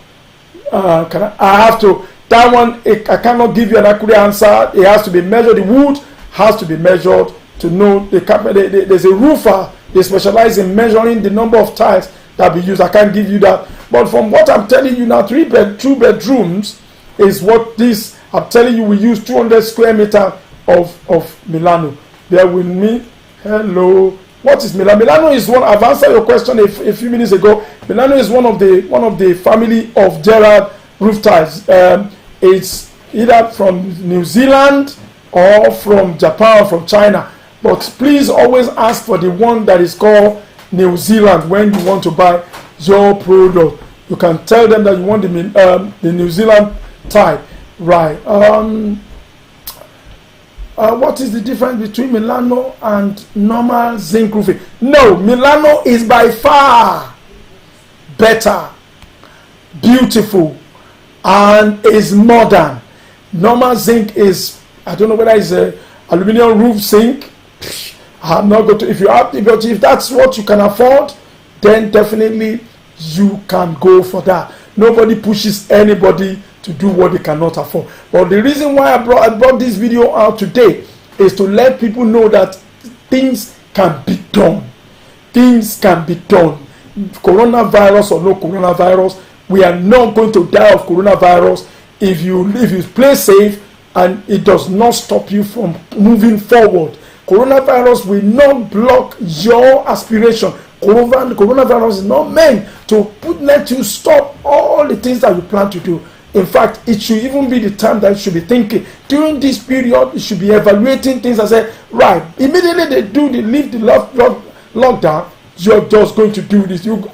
A: I have to. That one I cannot give you an accurate answer. It has to be measured. The wood has to be measured to know there's a roofer. They specialize in measuring the number of tiles that be used. I can't give you that, but from what I'm telling you now, 2 bedrooms is what this. I'm telling you, we use 200 square meter of Milano. Bear with me. Hello, What is Milano? Milano is one. I've answered your question a few minutes ago. Milano is one of the family of Gerard roof tiles. It's either from New Zealand or from Japan or from China. But please always ask for the one that is called New Zealand when you want to buy your product. You can tell them that you want the New Zealand tile, right? What is the difference between Milano and normal zinc roofing? No, Milano is by far better, beautiful, and is modern. Normal zinc is, I don't know whether it's a aluminum roof zinc. I'm not going to. If that's what you can afford, then definitely you can go for that. Nobody pushes anybody to do what they cannot afford. But the reason why I brought this video out today is to let people know that things can be done. Things can be done. Coronavirus or no coronavirus, we are not going to die of coronavirus if you play safe and it does not stop you from moving forward. Coronavirus will not block your aspiration. Coronavirus is not meant to let you stop all the things that you plan to do. In fact, it should even be the time that you should be thinking. During this period, you should be evaluating things and say, right, immediately they lift the lockdown, you're just going to do this. You've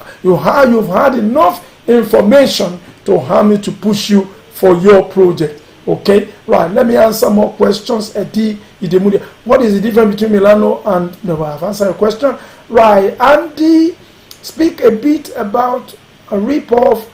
A: had enough information to harm you, to push you for your project. Okay, right, let me answer more questions. Eddie Idemudia, what is the difference between Milano and, no, I've answered your question. Right, Andy, speak a bit about a rip-off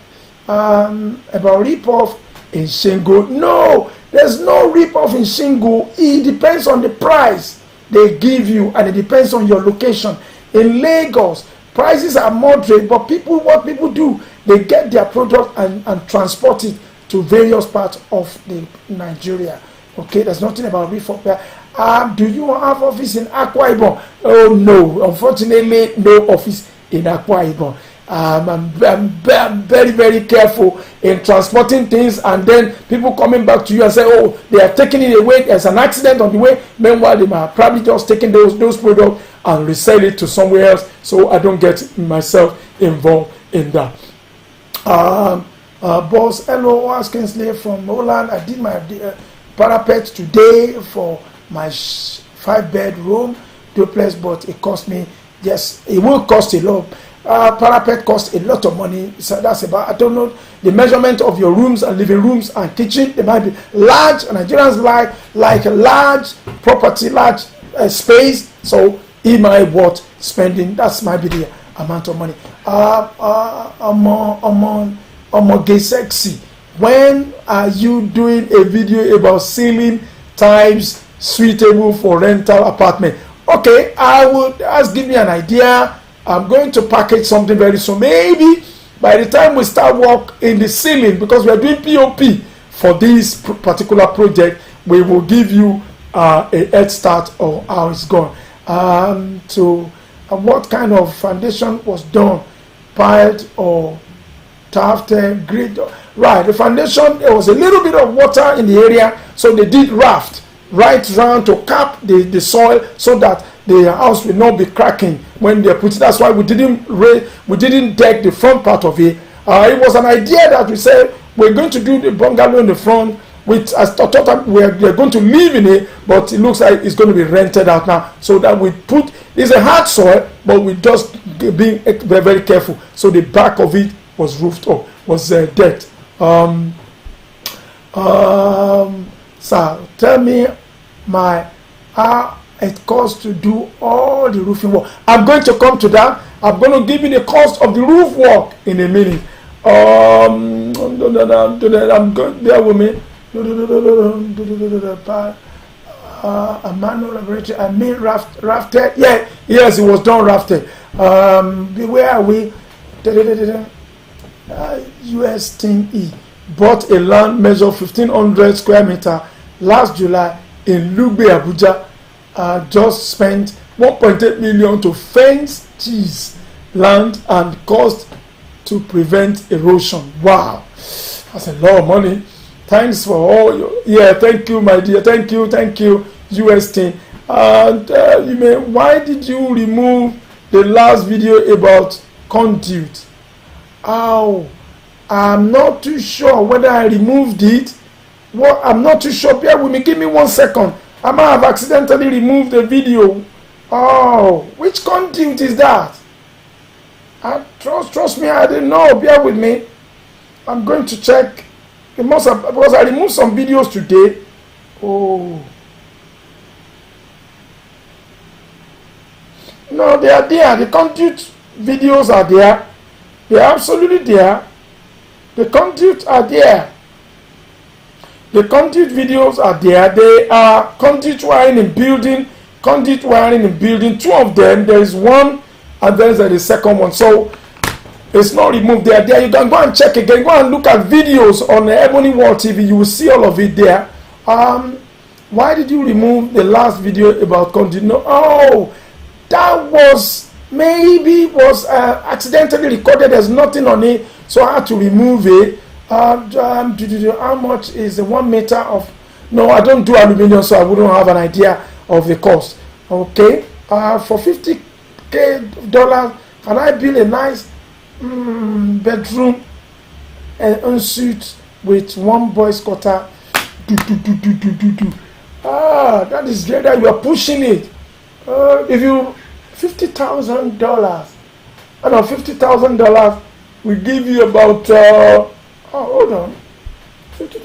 A: in Shingle. No, there's no rip-off in Shingle. It depends on the price they give you, and it depends on your location. In Lagos, prices are moderate, but what people do, they get their product and transport it to various parts of Nigeria. Okay, there's nothing about rip-off there. Do you have office in Akwa Ibom? Oh no, unfortunately, no office in Akwa Ibom. I'm very, very careful in transporting things, and then people coming back to you and say, oh, they are taking it away, there's an accident on the way. Meanwhile, they might probably just taking those products and resell it to somewhere else, so I don't get myself involved in that. Boss, hello, Askinsley from Holland. I did my parapet today for my 5-bedroom duplex, but it cost me, yes, it will cost a lot. Parapet costs a lot of money, so that's about, I don't know the measurement of your rooms and living rooms and kitchen. They might be large. Nigerians like a large property, large space, so it might worth spending. That might be the amount of money. Gay sexy, when are you doing a video about ceiling tiles suitable for rental apartment? Okay, I would give me an idea. I'm going to package something very soon. Maybe by the time we start work in the ceiling, because we are doing POP for this particular project, we will give you a head start of how it's gone. What kind of foundation was done? Piled or tafted, grid? Right, the foundation, there was a little bit of water in the area, so they did raft right round to cap the soil so that the house will not be cracking when they put it. That's why we didn't deck the front part of it. It was an idea that we said we're going to do the bungalow in the front, which I thought we're going to live in it, but it looks like it's going to be rented out now. So that we put, it's a hard soil, but we just being very, very careful. So the back of it was roofed up, was decked. So tell me how it costs to do all the roofing work. I'm going to come to that. I'm going to give you the cost of the roof work in a minute. I'm going, bear with me. A manual laboratory. I mean rafted. Yeah, yes, it was done rafted. Where are we? US Team E bought a land measure 1,500 square meter last July in Lugbe, Abuja. Just spent 1.8 million to fence land and cost to prevent erosion. Wow, that's a lot of money. Thanks for all your, yeah, thank you, my dear, thank you, US team. And you may, why did you remove the last video about conduit? Oh, I'm not too sure whether I removed it. Well, I'm not too sure. Bear with me. Give me 1 second. I might have accidentally removed the video. Oh, which conduit is that? Trust me, I didn't know. Bear with me. I'm going to check. It must have, because I removed some videos today. Oh. No, they are there. The conduit videos are there. They are absolutely there. The conduit are there. The conduit videos are there. They are conduit wiring in building. Conduit wiring in building. 2 of them. There is one, and then there is the second one. So it's not removed. They are there. You can go and check again. Go and look at videos on the Ebony Wall TV. You will see all of it there. Why did you remove the last video about conduit? No. Oh, that was maybe accidentally recorded. There's nothing on it, so I had to remove it. How much is the 1 meter of? No, I don't do aluminium, so I wouldn't have an idea of the cost. Okay, for $50,000, can I build a nice bedroom and ensuite with 1 boy's quarter? That is great that you are pushing it. If you $50,000, I know $50,000 will give you about hold on.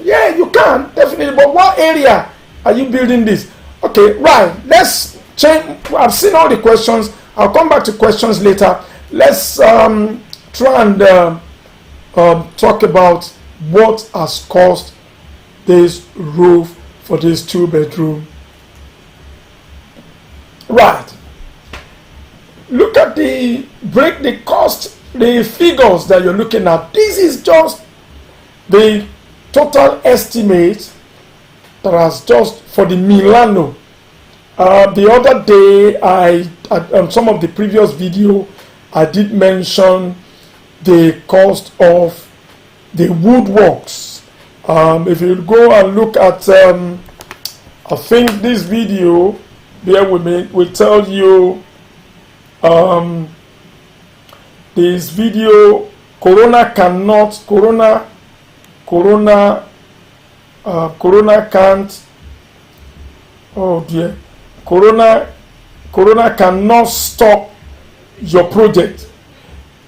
A: Yeah, you can definitely. But what area are you building this? Okay, right. Let's change. I've seen all the questions. I'll come back to questions later. Let's try and talk about what has caused this roof for this 2-bedroom. Right. Look at the cost, the figures that you're looking at. This is just the total estimate that has just for the Milano. The other day, on some of the previous video, I did mention the cost of the Woodworks. If you go and look at, I think this video, bear with me, will tell you this video, Corona can't, oh dear, Corona cannot stop your project.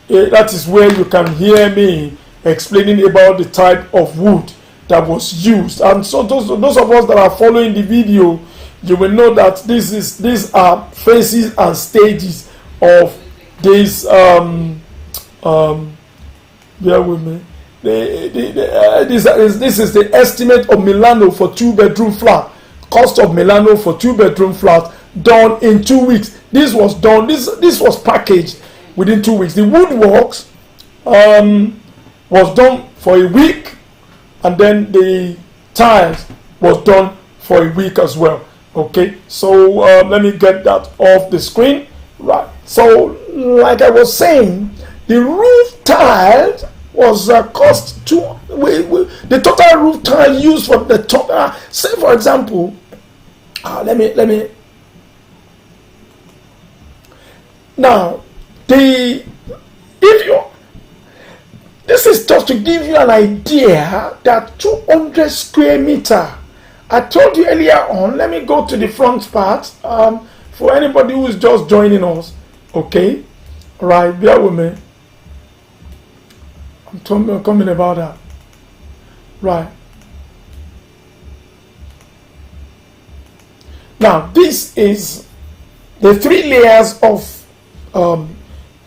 A: That is where you can hear me explaining about the type of wood that was used. And so those of us that are following the video, you will know that these are phases and stages of this bear with me. This is the estimate of Milano for 2-bedroom flat. Cost of Milano for 2-bedroom flat done in 2 weeks. This was done. This was packaged within 2 weeks. The Woodworks was done for a week, and then the tiles was done for a week as well. Okay, so let me get that off the screen. Right. So, like I was saying, the roof tile was cost the total roof tile used for the top. Say for example, let me. Now, this is just to give you an idea that 200 square meter. I told you earlier on. Let me go to the front part for anybody who is just joining us. Okay, right, bear with me. I'm coming about that. Right. Now, this is the 3 layers of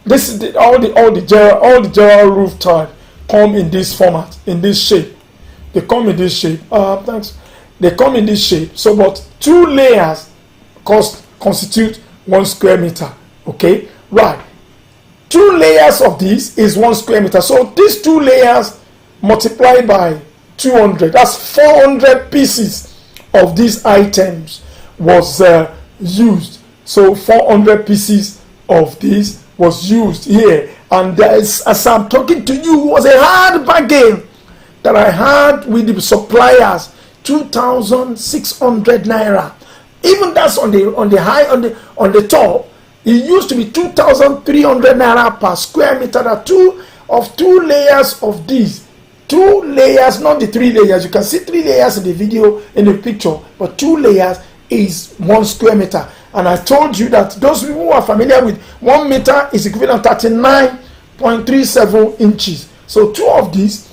A: this is all the Gerard roof tile come in this format, in this shape. They come in this shape. Thanks. They come in this shape. So, but 2 layers constitute 1 square meter. Okay, right. 2 layers of this is 1 square meter. So these 2 layers multiplied by 200, that's 400 pieces of these items was used. So 400 pieces of this was used here. And as I'm talking to you, it was a hard bargain that I had with the suppliers. 2,600 naira Even that's on the top. It used to be 2,300 naira per square meter. There are two layers of these. 2 layers, not the 3 layers. You can see 3 layers in the video, in the picture, but 2 layers is 1 square meter. And I told you that those people who are familiar with 1 meter is equivalent to 39.37 inches. So two of these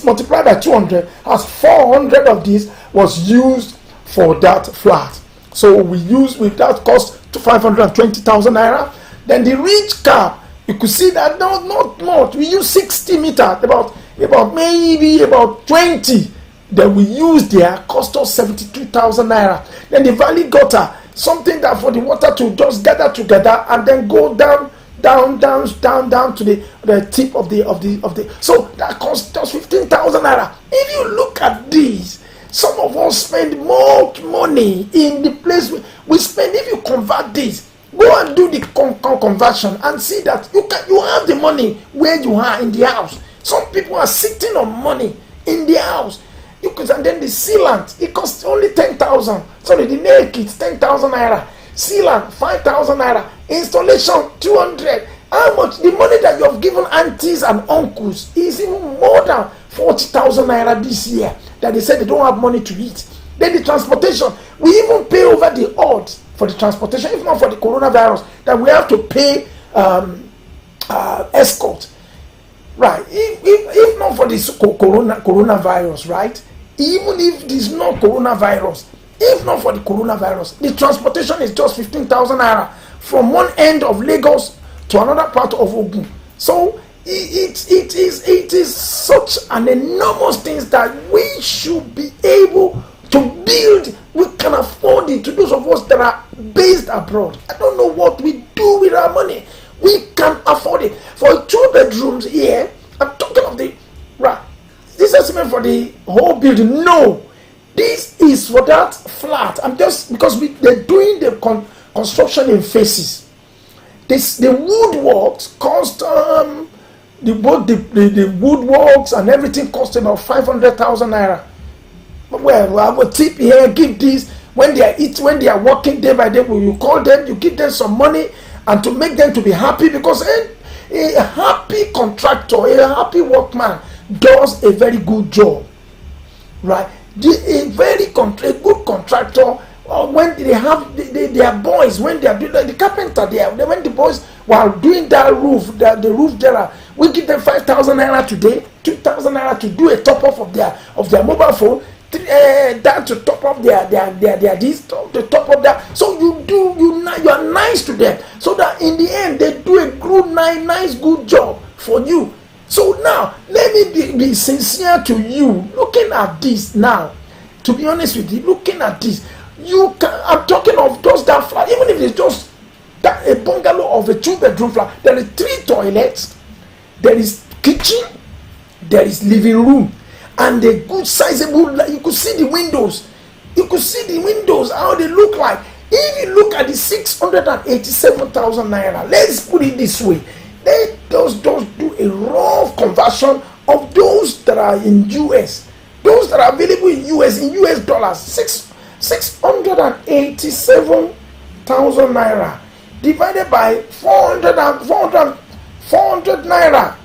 A: multiplied by 200 has 400 of these was used for that flat. So with that cost to 520,000 naira. Then the ridge cap, you could see that not we use 60 meter, about 20 that we use there, cost us 72,000 naira. Then the valley gutter, something that for the water to just gather together and then go down to the tip of the so that cost us 15,000 naira. If you look at these, some of us spend more money in the place we spend. If you convert this, go and do the conversion and see that you have the money where you are in the house. Some people are sitting on money in the house. And then the sealant, it costs only 10,000. Sorry, the nail kit 10,000 naira. Sealant 5,000 naira. Installation 200. How much? The money that you have given aunties and uncles is even more than 40,000 naira this year. That they said they don't have money to eat. Then the transportation, we even pay over the odds for the transportation, if not for the coronavirus, that we have to pay escort, right? If not for this coronavirus, right? Even if it is not coronavirus, if not for the coronavirus, the transportation is just 15,000 naira from one end of Lagos to another part of Ogun. So it is such an enormous thing that we should be able to build. We can afford it. To those of us that are based abroad, I don't know what we do with our money. We can afford it. For 2 bedrooms here, I'm talking of the right. This is meant for the whole building. No, this is for that flat. I'm just because they're doing the construction in phases. The woodworks cost the woodworks and everything cost about 500,000 naira. Well, I will tip here, give this when they are working day by day. You call them, you give them some money, and to make them to be happy, because a happy contractor, a happy workman does a very good job, right? A good contractor, when they have their boys, when they are doing the carpenter there, when the boys while doing that roof, the roof there, we give them 5,000 naira today, 2,000 naira to do a top up of their mobile phone, that to top up their this, to top up that. So you are nice to them, so that in the end they do a good, nice good job for you. So now let me be sincere to you. Looking at this now, to be honest with you, looking at this, I'm talking of just that flat. Even if it's just that a bungalow of a 2-bedroom flat, there is 3 toilets, there is kitchen, there is living room, and a good sizable. You could see the windows. You could see the windows, how they look like. If you look at the 687,000 naira, let's put it this way: they just do a rough conversion of those that are in US, those that are available in US dollars. 687,000 naira divided by 400 naira.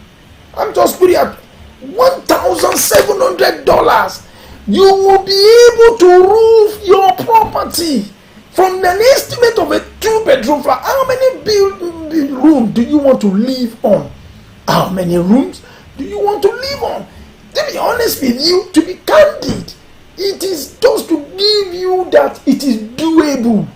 A: I'm just putting at $1,700. You will be able to roof your property from an estimate of a 2-bedroom flat. How many rooms do you want to live on? How many rooms do you want to live on? To be honest with you, to be candid, it is just to give you that it is doable.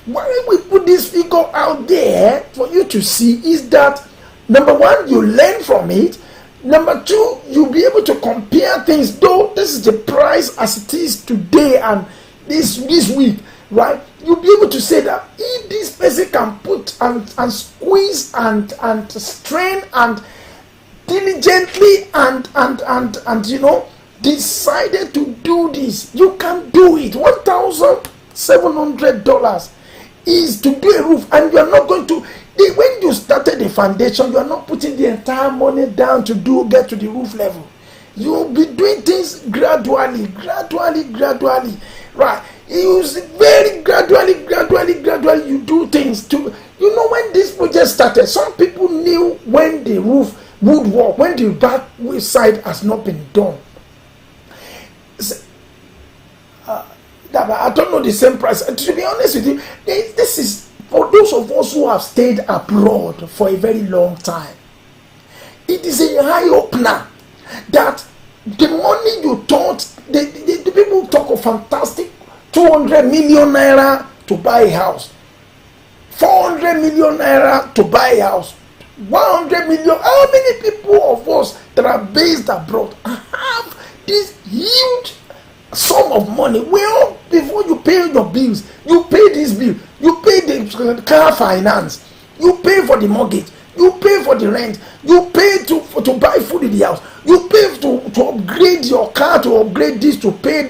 A: Why we put this figure out there for you to see is that, number one, you learn from it. Number two, you'll be able to compare things. Though this is the price as it is today and this week, right? You'll be able to say that if this person can put and squeeze and strain and diligently and decided to do this, you can do it. $1,700 is to do a roof, and you are not going to. When you started the foundation, you are not putting the entire money down to get to the roof level. You will be doing things gradually, right? You very gradually you do things to, you know, when this project started, some people knew when the roof would work, when the back side has not been done. I don't know the same price. To be honest with you, this is for those of us who have stayed abroad for a very long time. It is a eye opener that the money you thought, the people talk of fantastic 200 million naira to buy a house, 400 million naira to buy a house, 100 million. How many people of us that are based abroad have this huge sum of money? Well, before you pay your bills, you pay this bill, you pay the car finance, you pay for the mortgage, you pay for the rent, you pay to buy food in the house, you pay to upgrade your car, to upgrade this, to pay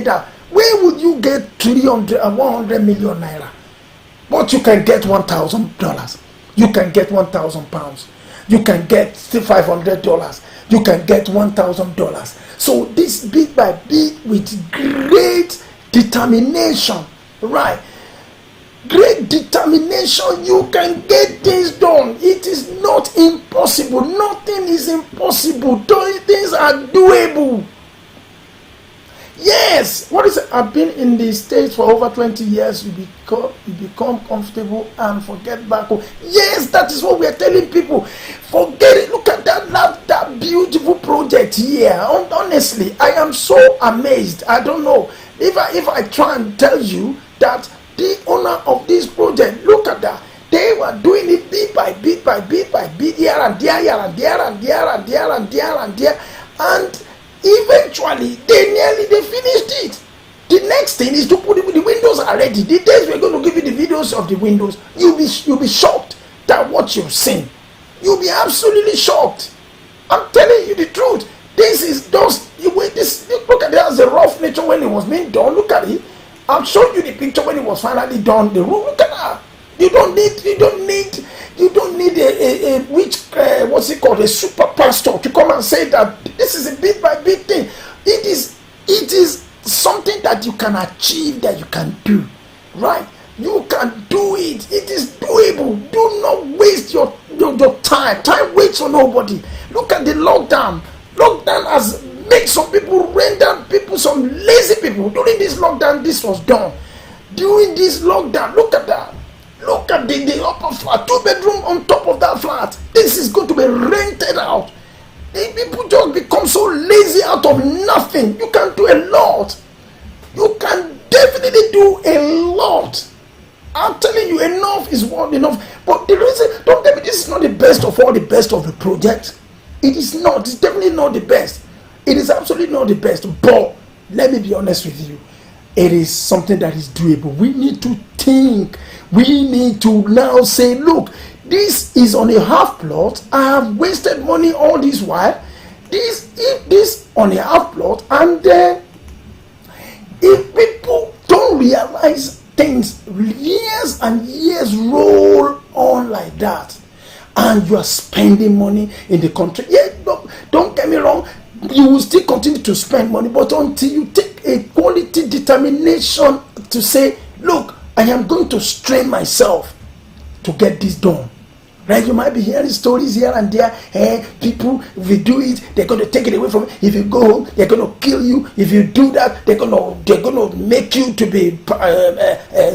A: that. Where would you get 300 and 100 million naira? But you can get $1,000, you can get £1,000, you can get $500, you can get $1,000. So this bit by bit, with great determination, right? Great determination, you can get things done. It is not impossible. Nothing is impossible. Things are doable. Yes, what is it? I've been in the States for over 20 years. You become comfortable and forget back home. Yes, that is what we are telling people. Forget it. Look at that beautiful project here. Honestly, I am so amazed. I don't know if I try and tell you that the owner of this project, look at that. They were doing it bit by bit, here and there, and eventually they finished it. The next thing is to put it with the windows are ready. The days we're going to give you the videos of the windows, you'll be shocked at what you've seen. You'll be absolutely shocked. I'm telling you the truth. This is just look at it as a rough nature when it was being done. Look at it. I'll show you the picture when it was finally done. The room. Look at that. You don't need a what's it called, a super pastor to come and say that this is a bit by bit thing. It is something that you can achieve, that you can do, right? You can do it. It is doable. Do not waste your time. Time waits for nobody. Look at the lockdown. Lockdown has made some people, rendered people, some lazy people. During this lockdown, this was done. During this lockdown, look at that. Look at the upper flat, 2-bedroom on top of that flat. This is going to be rented out. The people just become so lazy out of nothing. You can do a lot. You can definitely do a lot. I'm telling you, enough is not enough. But the reason, don't tell me this is not the best of all the best of the project. It is not. It's definitely not the best. It is absolutely not the best. But let me be honest with you. It is something that is doable. We need to think. We need to now say, look, this is on a half plot. I have wasted money all this while. This on a half plot, and if people don't realize things, years and years roll on like that, and you are spending money in the country. Yeah, don't get me wrong. You will still continue to spend money, but until you take a quality determination to say, look, I am going to strain myself to get this done. Right? You might be hearing stories here and there. People, if you do it, they're going to take it away from you. If you go home, they're going to kill you. If you do that, they're going to make you to be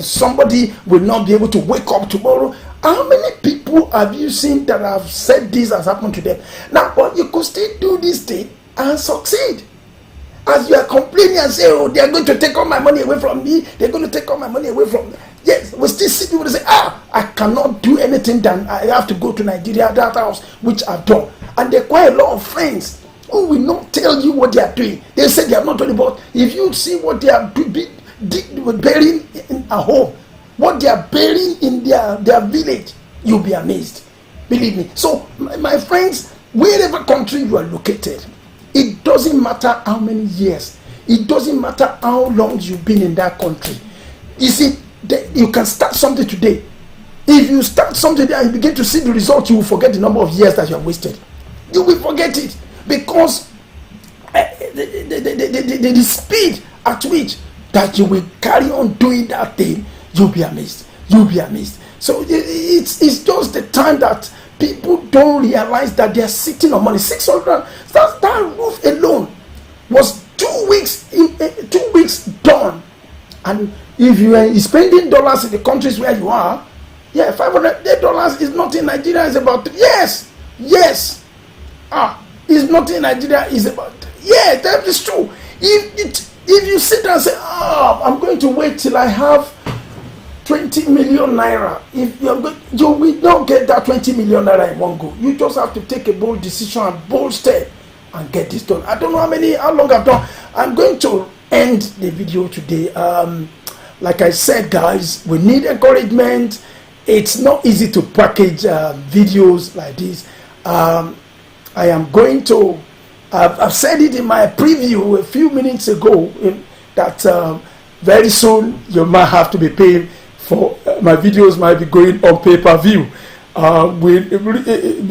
A: somebody will not be able to wake up tomorrow. How many people have you seen that have said this has happened to them? Now, but you could still do this thing and succeed. As you are complaining and say, oh, they are going to take all my money away from me. They're going to take all my money away from me. Yes, we still see people say, I cannot do anything than I have to go to Nigeria, that house, which I've done. And there are quite a lot of friends who will not tell you what they are doing. They say they are not doing, but if you see what they are burying in a home, what they are burying in their village, you'll be amazed. Believe me. So, my friends, wherever country you are located, it doesn't matter how many years. It doesn't matter how long you've been in that country. You see, you can start something today. If you start something and you begin to see the result, you will forget the number of years that you have wasted. You will forget it, because the speed at which that you will carry on doing that thing, you'll be amazed. You'll be amazed. So it's just the time that people don't realize that they're sitting on money. 600, that roof alone was 2 weeks, 2 weeks done. And if you are spending dollars in the countries where you are, yeah, $500 is not in Nigeria, it's about, yes, it's not in Nigeria, it's about, yeah, that is true. If you sit and say, I'm going to wait till I have 20 million naira, if you will not get that 20 million naira in one go. You just have to take a bold decision and bold step and get this done. I don't know how long I've done. I'm going to end the video today. Like I said, guys, we need encouragement. It's not easy to package videos like this. I am going to, I've said it in my preview a few minutes ago, that very soon you might have to be paying for my videos, might be going on pay-per-view.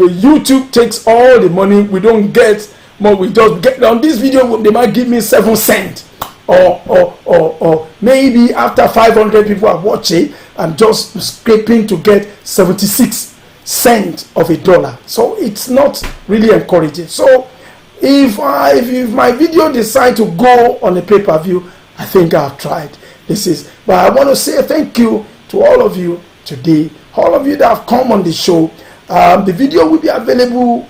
A: YouTube takes all the money. We don't get more. We just get on this video. They might give me 7 cents, or maybe after 500 people are watching, I'm just scraping to get 76 cents of a dollar. So it's not really encouraging. So if my video decide to go on a pay-per-view, I think I've tried. But I want to say thank you to all of you today, all of you that have come on the show. The video will be available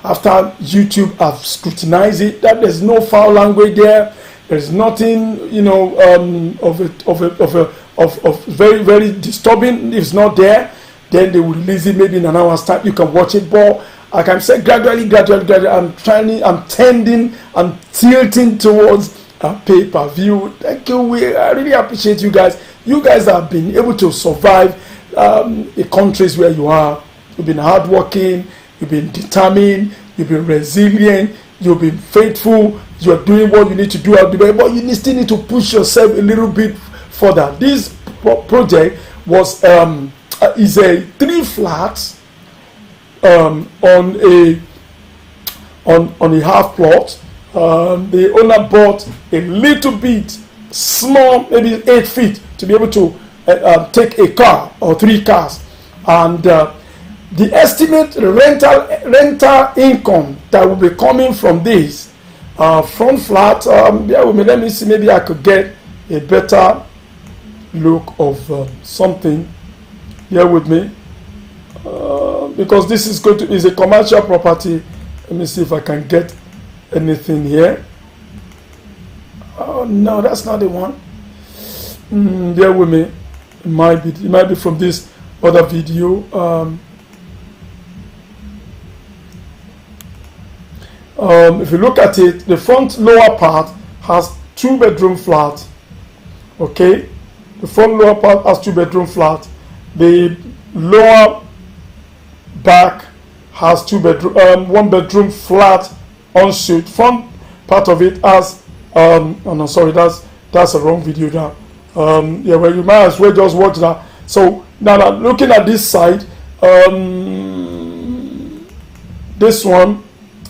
A: after YouTube have scrutinized it, that there's no foul language there, there's nothing, of very, very disturbing. It's not there, then they will release it maybe in an hour's time. You can watch it, but like I'm saying, gradually, I'm tilting towards a pay-per-view. Thank you. I really appreciate you guys. You guys have been able to survive the countries where you are. You've been hardworking, you've been determined, you've been resilient, you've been faithful, you're doing what you need to do out there, but you still need to push yourself a little bit further. This project is a 3 flats on a half plot. The owner bought a little bit small, maybe 8 feet, to be able to take a car or 3 cars, and the estimate rental income that will be coming from this front flat. Let me see, maybe I could get a better look of something. Bear with me, because this is is a commercial property. Let me see if I can get anything here. Oh no, that's not the one. Bear with me. It might be from this other video. If you look at it, the front lower part has 2-bedroom flat. Okay, the front lower part has 2-bedroom flat. The lower back has 1-bedroom flat ensuite. Front part of it has oh no, sorry, that's a wrong video now. Yeah, well, you might as well just watch that. So now looking at this side, this one,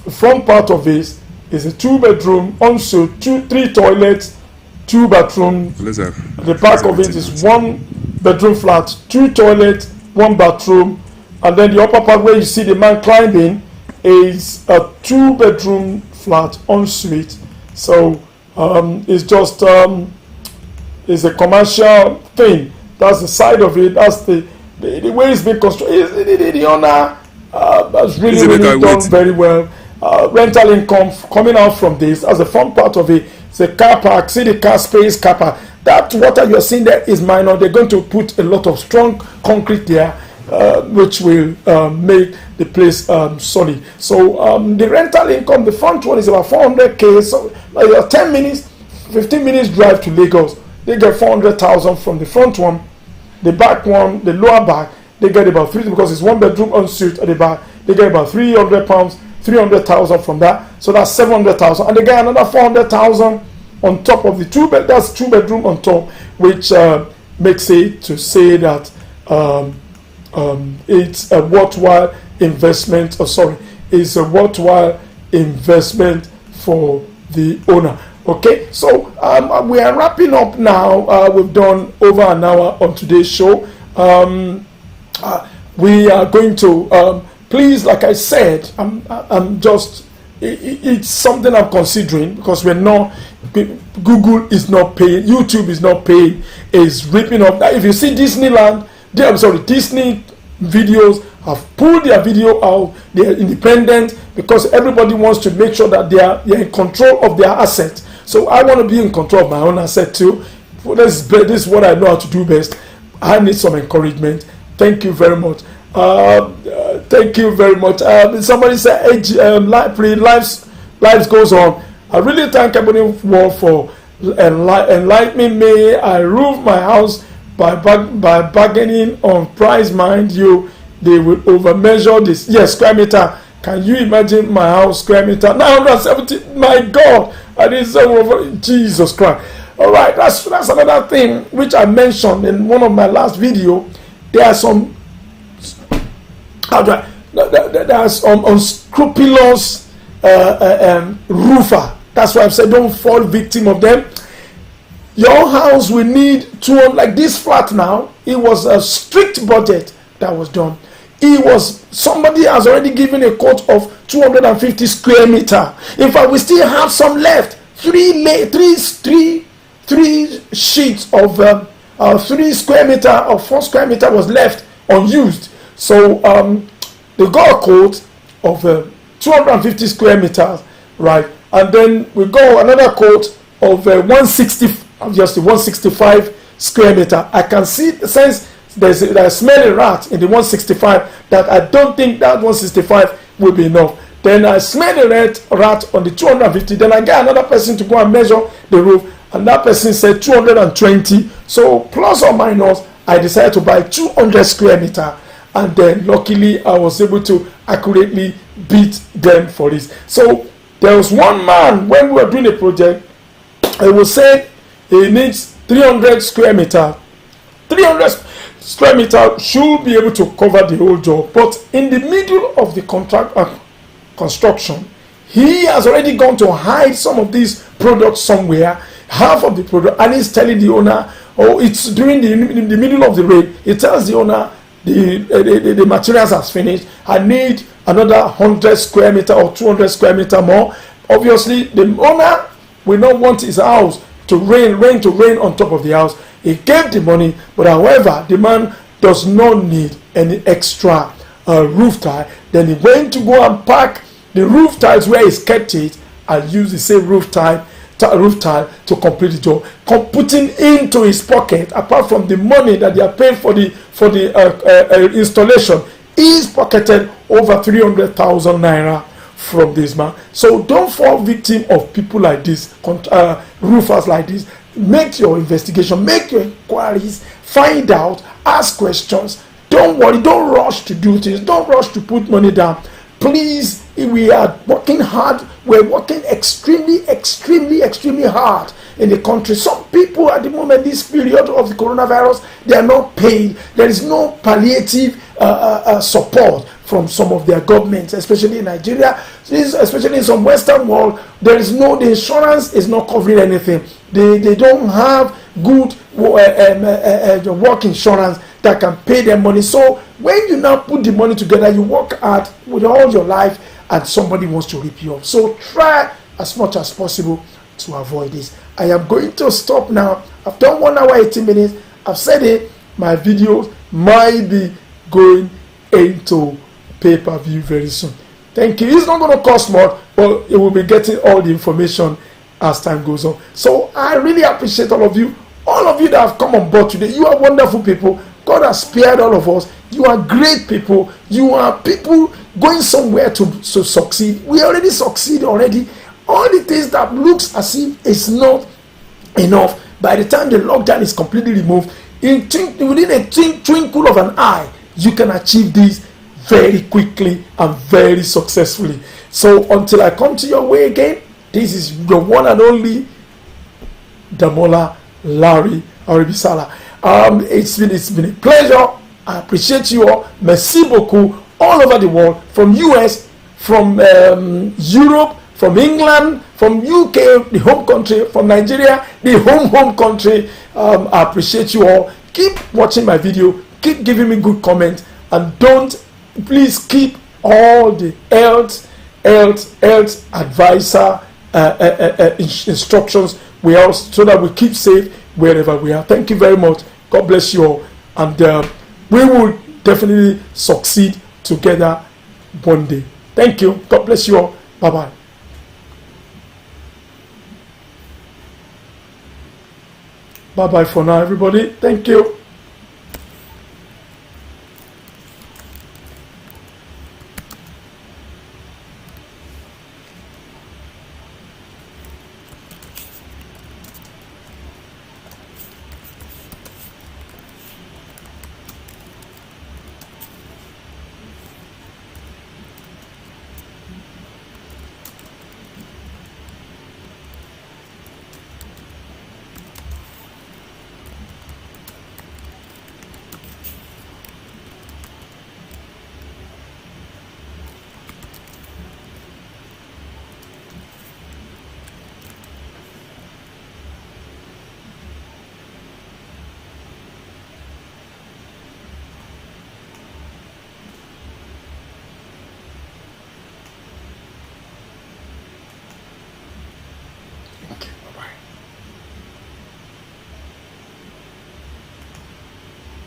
A: the front part of this is a 2-bedroom ensuite, 3 toilets, 2 bathrooms. The back of it is 1-bedroom flat, 2 toilets, 1 bathroom, and then the upper part where you see the man climbing is a 2-bedroom flat ensuite. So it's just it's a commercial thing. That's the side of it. That's the way it's been constructed. The owner has really done very well. Rental income coming out from this as the front part of it. It's a car park. See the car space, car park. That water you're seeing there is minor. They're going to put a lot of strong concrete there, which will make the place solid. So the rental income, the front one is about 400k. So like 10 minutes, 15 minutes drive to Lagos. They get 400,000 from the front one. The back one, the lower back, they get about 3, because it's 1-bedroom ensuite at the back. They get about £300, 300,000 from that. So that's 700,000, and they get another 400,000 on top of the 2-bed. That's 2-bedroom on top, which makes it to say that it's a worthwhile investment. It's a worthwhile investment for the owner. Okay, so we are wrapping up now. We've done over an hour on today's show. We are going to please, like I said, I'm just it's something I'm considering, because we're not, Google is not paying, YouTube is not paying, is ripping up. If you see Disneyland, Disney videos have pulled their video out. They are independent because everybody wants to make sure that they are in control of their assets. So I want to be in control of my own asset too. This is what I know how to do best. I need some encouragement. Thank you very much. Thank you very much. Somebody said, life goes on. I really thank everyone for enlightening me. I roof my house by bargaining on price. Mind you, they will overmeasure this. Yes, square meter. Can you imagine my house square meter? 970. My God, I did so over. Jesus Christ. All right, that's another thing which I mentioned in one of my last video. There are some unscrupulous roofer. That's why I've said don't fall victim of them. Your house will need 200, like this flat now. It was a strict budget that was done. Somebody has already given a quote of 250 square meter. In fact, we still have some left. Three sheets of 3 square meter or 4 square meter was left unused. So they got a quote of 250 square meters, right? And then we got another quote of 165 square meter. I can see, since there's a smelly rat in the 165, that I don't think that 165 will be enough. Then I smell the rat on the 250. Then I get another person to go and measure the roof, and that person said 220. So plus or minus, I decided to buy 200 square meter, and then luckily I was able to accurately beat them for this. So there was one man, when we were doing a project, he was saying he needs 300 square meter. 300 square meter should be able to cover the whole job, but in the middle of the construction, he has already gone to hide some of these products somewhere, half of the product, and he's telling the owner, oh, it's during the middle of the rain. He tells the owner, the materials has finished, I need another 100 square meter or 200 square meter more. Obviously the owner will not want his house to rain on top of the house. He gave the money, but however, the man does not need any extra roof tile. Then he went to go and pack the roof tiles where he's kept it, and use the same roof tile to complete the job, putting into his pocket, apart from the money that they are paying for the installation, he's pocketed over 300,000 naira from this man. So don't fall victim of people like this, roofers like this. Make your investigation, make your inquiries, find out, ask questions. Don't worry, don't rush to do things, don't rush to put money down. Please, we are working hard. We're working extremely hard in the country. Some people at the moment, this period of the coronavirus, they are not paid. There is no palliative support from some of their governments, especially in Nigeria, especially in some Western world. The insurance is not covering anything. They don't have good work insurance that can pay them money. So when you now put the money together, you work hard with all your life, and somebody wants to rip you off. So try as much as possible to avoid this. I am going to stop now. I've done 1 hour 18 minutes. I've said it. My videos might be going into pay-per-view very soon. Thank you. It's not going to cost more, but it will be getting all the information as time goes on. So I really appreciate all of you that have come on board today. You are wonderful people. God has spared all of us. You are great people. You are people going somewhere to succeed. We already succeed already. All the things that looks as if it's not enough, by the time the lockdown is completely removed, within a twinkle of an eye, you can achieve this very quickly and very successfully. So until I come to your way again, this is your one and only Damola Larry Aribisala. It's been a pleasure. I appreciate you all. Merci beaucoup. All over the world, from US, from Europe, from England, from UK, the home country, from Nigeria, the home country. I appreciate you all. Keep watching my video, keep giving me good comments, and please keep all the health advisor instructions we are, so that we keep safe wherever we are. Thank you very much. God bless you all, and we will definitely succeed together one day. Thank you. God bless you all. Bye bye. Bye bye for now, everybody. Thank you.